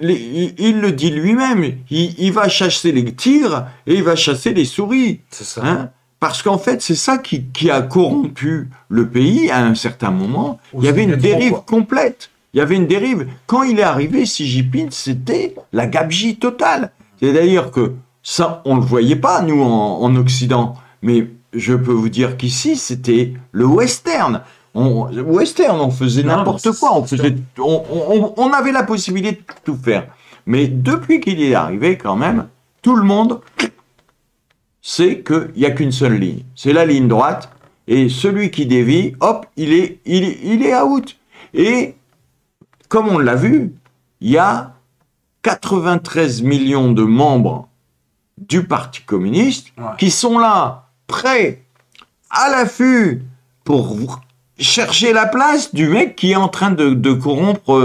il le dit lui-même, il va chasser les tigres et il va chasser les souris. C'est ça. Hein, parce qu'en fait, c'est ça qui a corrompu le pays à un certain moment. Il y avait une dérive complète. Il y avait une dérive. Quand il est arrivé, Xi Jinping, c'était la gabegie totale. C'est-à-dire que ça, on ne le voyait pas, nous, en Occident. Mais je peux vous dire qu'ici, c'était le western. On faisait n'importe quoi. On avait la possibilité de tout faire. Mais depuis qu'il est arrivé, quand même, tout le monde sait qu'il n'y a qu'une seule ligne. C'est la ligne droite. Et celui qui dévie, hop, il est out. Et comme on l'a vu, il y a 93 millions de membres du Parti communiste qui sont là, prêts, à l'affût, pour chercher la place du mec qui est en train de corrompre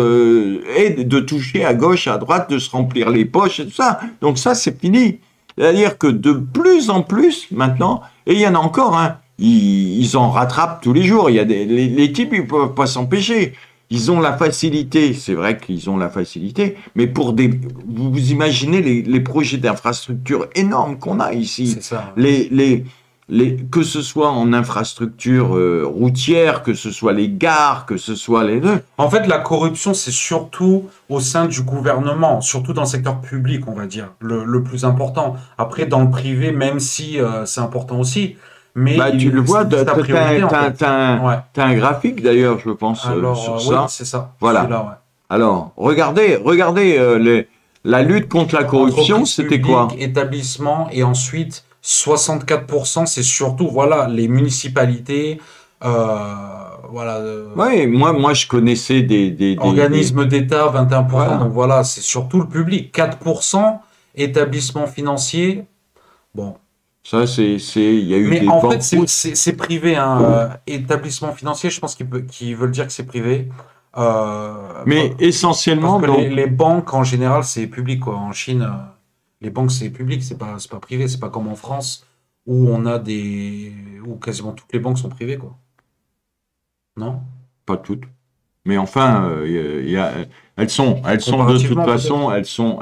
et de toucher à gauche, à droite, de se remplir les poches et tout ça. Donc ça, c'est fini. C'est-à-dire que de plus en plus, maintenant, et il y en a encore, hein, ils en rattrapent tous les jours. Il y a les types, ils ne peuvent pas s'empêcher. Ils ont la facilité, c'est vrai qu'ils ont la facilité, mais vous imaginez les projets d'infrastructure énormes qu'on a ici. C'est ça. Que ce soit en infrastructure routière, que ce soit les gares, que ce soit les deux. En fait, la corruption, c'est surtout au sein du gouvernement, surtout dans le secteur public, on va dire, le plus important. Après, dans le privé, même si c'est important aussi. Mais tu le vois, t'as un graphique d'ailleurs, je pense, sur ça. Oui, c'est ça. Voilà. Là, ouais. Alors, regardez la lutte contre la corruption, c'était quoi? Établissement, et ensuite 64%, c'est surtout les municipalités. Oui, moi je connaissais des organismes d'État, 21%. Voilà. Donc voilà, c'est surtout le public. 4% établissements financiers. Bon. Ça, il y a eu mais des en fait, c'est privé, hein. Établissement financier, je pense qu'ils veulent dire que c'est privé. Mais essentiellement... Parce que les banques, en général, c'est public, quoi. En Chine, les banques, c'est public, c'est pas privé. C'est pas comme en France, où on a où quasiment toutes les banques sont privées, quoi. Non? Pas toutes. Mais enfin, elles sont de toute façon, elles sont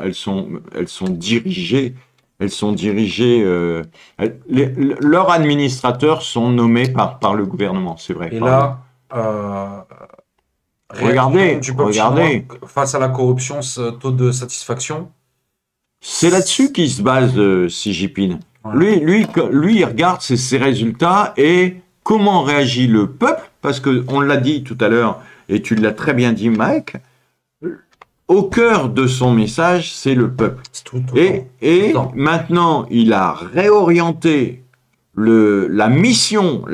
dirigées. Elles sont dirigées. Leurs administrateurs sont nommés par le gouvernement, c'est vrai. Et là, regardez. Face à la corruption, ce taux de satisfaction. C'est là-dessus qu'il se base Xi Jinping. Ouais. Lui, il regarde ses résultats et comment réagit le peuple, parce que on l'a dit tout à l'heure et tu l'as très bien dit, Mike. Au cœur de son message, c'est le peuple. Et maintenant, il a réorienté la mission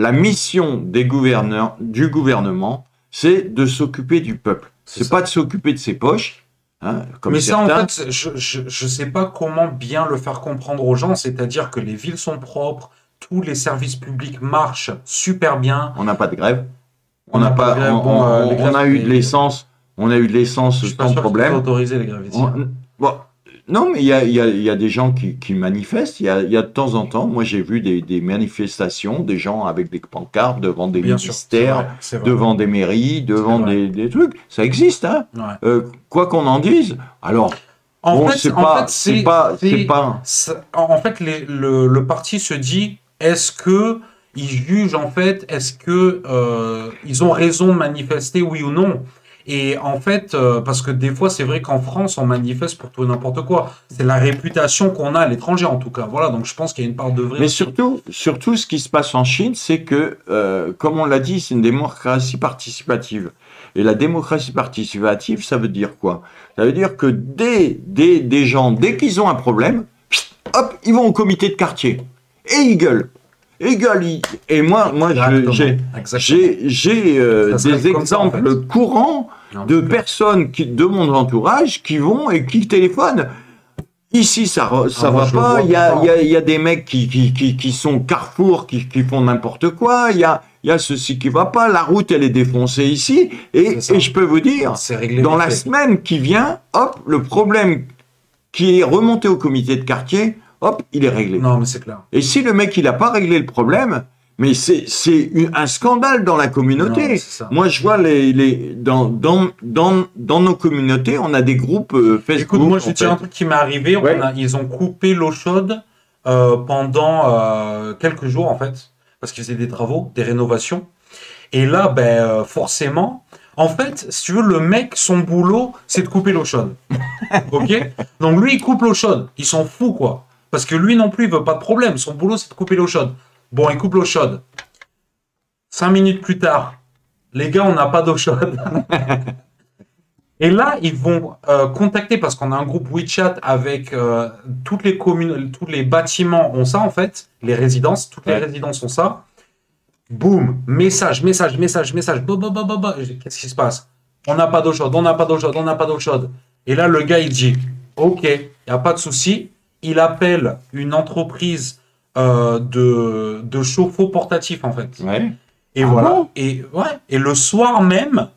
du gouvernement, c'est de s'occuper du peuple. C'est pas de s'occuper de ses poches. Hein, mais ça, en fait, je sais pas comment bien le faire comprendre aux gens. C'est-à-dire que les villes sont propres, tous les services publics marchent super bien. On n'a pas de grève. On a eu de l'essence. On a eu de l'essence sans problème. Autoriser les grèves ici. Non, mais il y a des gens qui manifestent. Il y a de temps en temps, moi j'ai vu des manifestations, des gens avec des pancartes devant des ministères, devant des mairies, devant des trucs. Ça existe, hein. Ouais. Quoi qu'on en dise. Alors, en fait, le parti se dit, est-ce que ils jugent en fait, est-ce que ils ont raison de manifester, oui ou non? Et en fait, parce que des fois, c'est vrai qu'en France, on manifeste pour tout et n'importe quoi. C'est la réputation qu'on a à l'étranger, en tout cas. Voilà, donc je pense qu'il y a une part de vrai. Mais surtout, ce qui se passe en Chine, c'est que, comme on l'a dit, c'est une démocratie participative. Et la démocratie participative, ça veut dire quoi? Ça veut dire que des gens, dès qu'ils ont un problème, hop, ils vont au comité de quartier. Et ils gueulent. égalité. Et moi j'ai des exemples ça, en fait. Courants de personnes de mon entourage qui vont et qui téléphonent. Ici, ça va pas. Il y a des mecs qui sont Carrefour, qui font n'importe quoi. Il y a ceci qui va pas. La route, elle est défoncée ici. Et je peux vous dire, dans la semaine qui vient, hop, le problème qui est remonté au comité de quartier, hop, il est réglé. Non, mais c'est clair. Et si le mec, il a pas réglé le problème, mais c'est un scandale dans la communauté. Non, moi, je vois dans nos communautés, on a des groupes Facebook. Écoute, moi, je vais te dire un truc qui m'est arrivé. Ouais. Ils ont coupé l'eau chaude pendant quelques jours, en fait, parce qu'ils faisaient des travaux, des rénovations. Et là, forcément, en fait, si tu veux, le mec, son boulot, c'est de couper l'eau chaude. Ok? Donc lui, il coupe l'eau chaude. Il s'en fout, quoi. Parce que lui non plus, il veut pas de problème. Son boulot, c'est de couper l'eau chaude. Bon, il coupe l'eau chaude. 5 minutes plus tard, les gars, on n'a pas d'eau chaude. Et là, ils vont contacter, parce qu'on a un groupe WeChat avec toutes les communes, tous les bâtiments ont ça, en fait. Les résidences, toutes les résidences ont ça. Boum, message. Qu'est-ce qui se passe? On n'a pas d'eau chaude. Et là, le gars, il dit, OK, il n'y a pas de souci. Il appelle une entreprise de chauffe-eau portatif, en fait. Ouais. Et voilà. Bon et le soir même,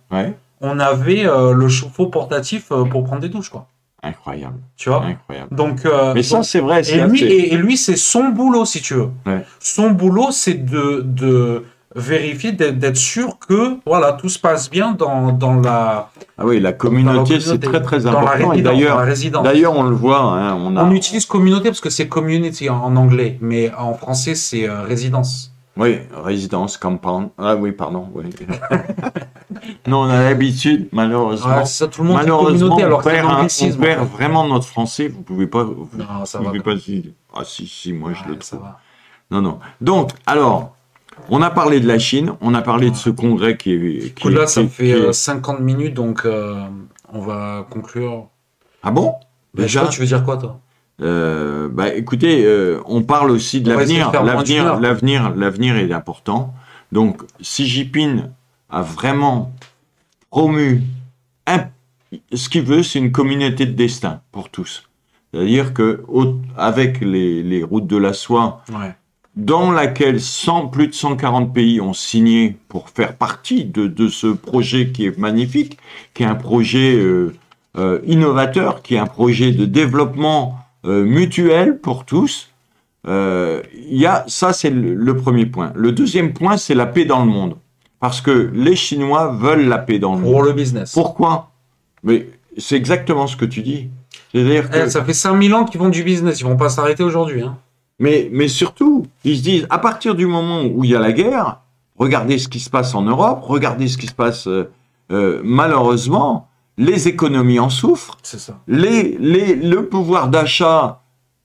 on avait le chauffe-eau portatif pour prendre des douches, quoi. Incroyable. Tu vois? Incroyable. Donc, mais ça, c'est vrai. Et lui, c'est son boulot, si tu veux. Ouais. Son boulot, c'est de vérifier, d'être sûr que voilà, tout se passe bien dans la... Ah oui, la communauté, c'est très, très important. Et d'ailleurs, on le voit. Hein, on utilise communauté parce que c'est community en anglais, mais en français, c'est résidence. Oui, résidence, compound. Ah oui, pardon. Oui. Non, on a l'habitude, malheureusement. Ah, ça, tout le monde malheureusement, alors on perd vraiment notre français. Vous pouvez pas. Non, ça va. Pas ah si, moi je le trouve. Non. Donc, alors, on a parlé de la Chine, on a parlé de ce congrès qui est. Là, ça fait 50 minutes, donc on va conclure. Ah bon? Déjà, tu veux dire quoi, toi? Écoutez, on parle aussi de l'avenir. L'avenir est important. Donc, Xi Jinping a vraiment promu ce qu'il veut, c'est une communauté de destin pour tous. C'est-à-dire que avec les routes de la soie, dans laquelle plus de 140 pays ont signé pour faire partie de ce projet qui est magnifique, qui est un projet innovateur, qui est un projet de développement mutuel pour tous. Ça, c'est le premier point. Le deuxième point, c'est la paix dans le monde. Parce que les Chinois veulent la paix dans le monde. Pour le business. Pourquoi? Mais c'est exactement ce que tu dis. C'est-à-dire que... ça fait 5000 ans qu'ils font du business. Ils vont pas s'arrêter aujourd'hui. Hein. Mais surtout, ils se disent, à partir du moment où il y a la guerre, regardez ce qui se passe en Europe, regardez ce qui se passe malheureusement, les économies en souffrent. C'est ça. Le pouvoir d'achat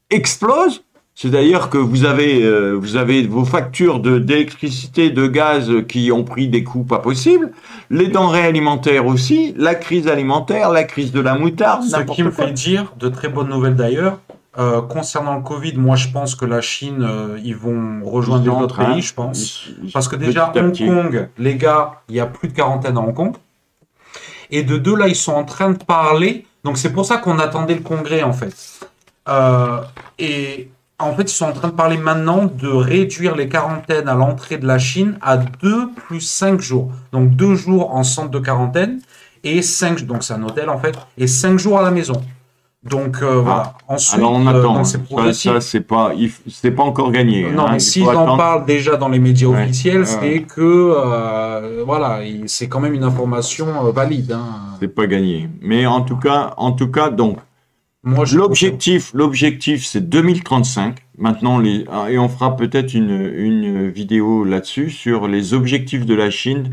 explose. C'est d'ailleurs que vous avez vos factures d'électricité, de gaz qui ont pris des coûts pas possibles. Les denrées alimentaires aussi, la crise alimentaire, la crise de la moutarde. Ce qui me fait dire, de très bonnes nouvelles d'ailleurs, concernant le Covid, moi je pense que la Chine, ils vont rejoindre les autres pays, je pense. Parce que déjà, Hong Kong, les gars, il y a plus de quarantaine à Hong Kong. Et de deux, là, ils sont en train de parler. Donc c'est pour ça qu'on attendait le congrès, en fait. Et en fait, ils sont en train de parler maintenant de réduire les quarantaines à l'entrée de la Chine à 2 plus 5 jours. Donc 2 jours en centre de quarantaine et 5, donc c'est un hôtel en fait, et 5 jours à la maison. Donc voilà. Ensuite, alors on attend. Donc, c'est progressif. Ça c'est pas encore gagné. Non, mais s'ils en parlent déjà dans les médias officiels, c'est que voilà, c'est quand même une information valide. Hein. C'est pas gagné. Mais en tout cas, donc. L'objectif, c'est 2035. Maintenant, et on fera peut-être une vidéo là-dessus sur les objectifs de la Chine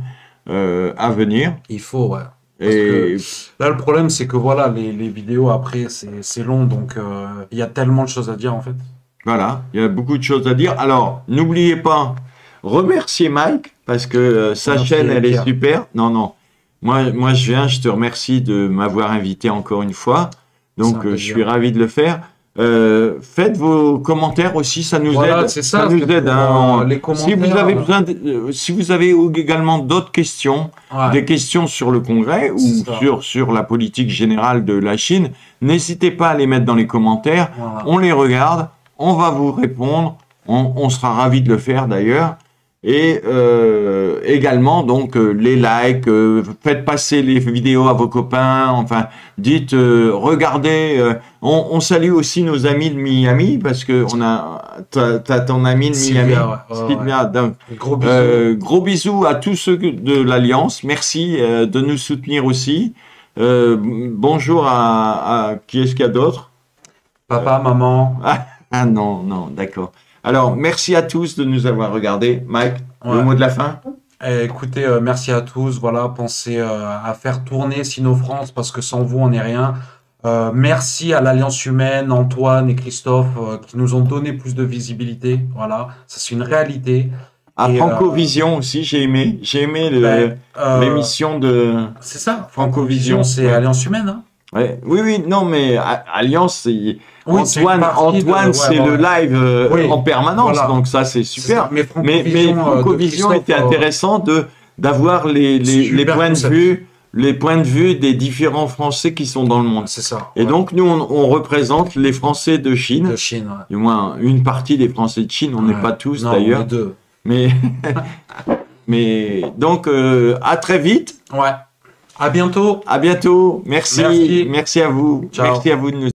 à venir. Il faut, ouais. Parce que là, le problème, c'est que voilà, les vidéos après, c'est long, donc il y a tellement de choses à dire en fait. Voilà, il y a beaucoup de choses à dire. Alors, n'oubliez pas, remercier Mike parce que sa chaîne, elle est super. Non, moi, je te remercie de m'avoir invité encore une fois. Donc, je suis ravi de le faire. Faites vos commentaires aussi, ça nous Voilà, aide. c'est ça, nous aide. Hein. Les commentaires, Si vous avez également d'autres questions, des questions sur le Congrès ou sur la politique générale de la Chine, n'hésitez pas à les mettre dans les commentaires. Voilà. On les regarde, on va vous répondre. On sera ravis de le faire d'ailleurs. Et également, donc, les likes, faites passer les vidéos à vos copains, enfin, dites, regardez, on salue aussi nos amis de Miami, parce que t'as ton ami de Miami, Sylvia, donc, gros bisous. Gros bisous à tous ceux de l'Alliance, merci de nous soutenir aussi. Bonjour à qui est-ce qu'il y a d'autre? Papa, maman. Ah non, d'accord. Alors, merci à tous de nous avoir regardés. Mike, le mot de la fin? Écoutez, merci à tous. Voilà, pensez à faire tourner Sino-France parce que sans vous, on n'est rien. Merci à l'Alliance Humaine, Antoine et Christophe qui nous ont donné plus de visibilité. Voilà, ça c'est une réalité. À Francovision aussi, j'ai aimé l'émission de... C'est ça, Francovision, c'est Alliance Humaine. Hein. Ouais. Oui, non, mais Alliance, c'est... Antoine, c'est le live en permanence, donc ça c'est super. Mais Francovision était intéressant d'avoir les points de vue des différents Français qui sont dans le monde. C'est ça. Et donc nous on représente les Français de Chine. De Chine, du moins une partie des Français de Chine. On n'est pas tous d'ailleurs. On est deux. Mais donc à très vite. Ouais. À bientôt. À bientôt. Merci à vous. Ciao. Merci à vous de nous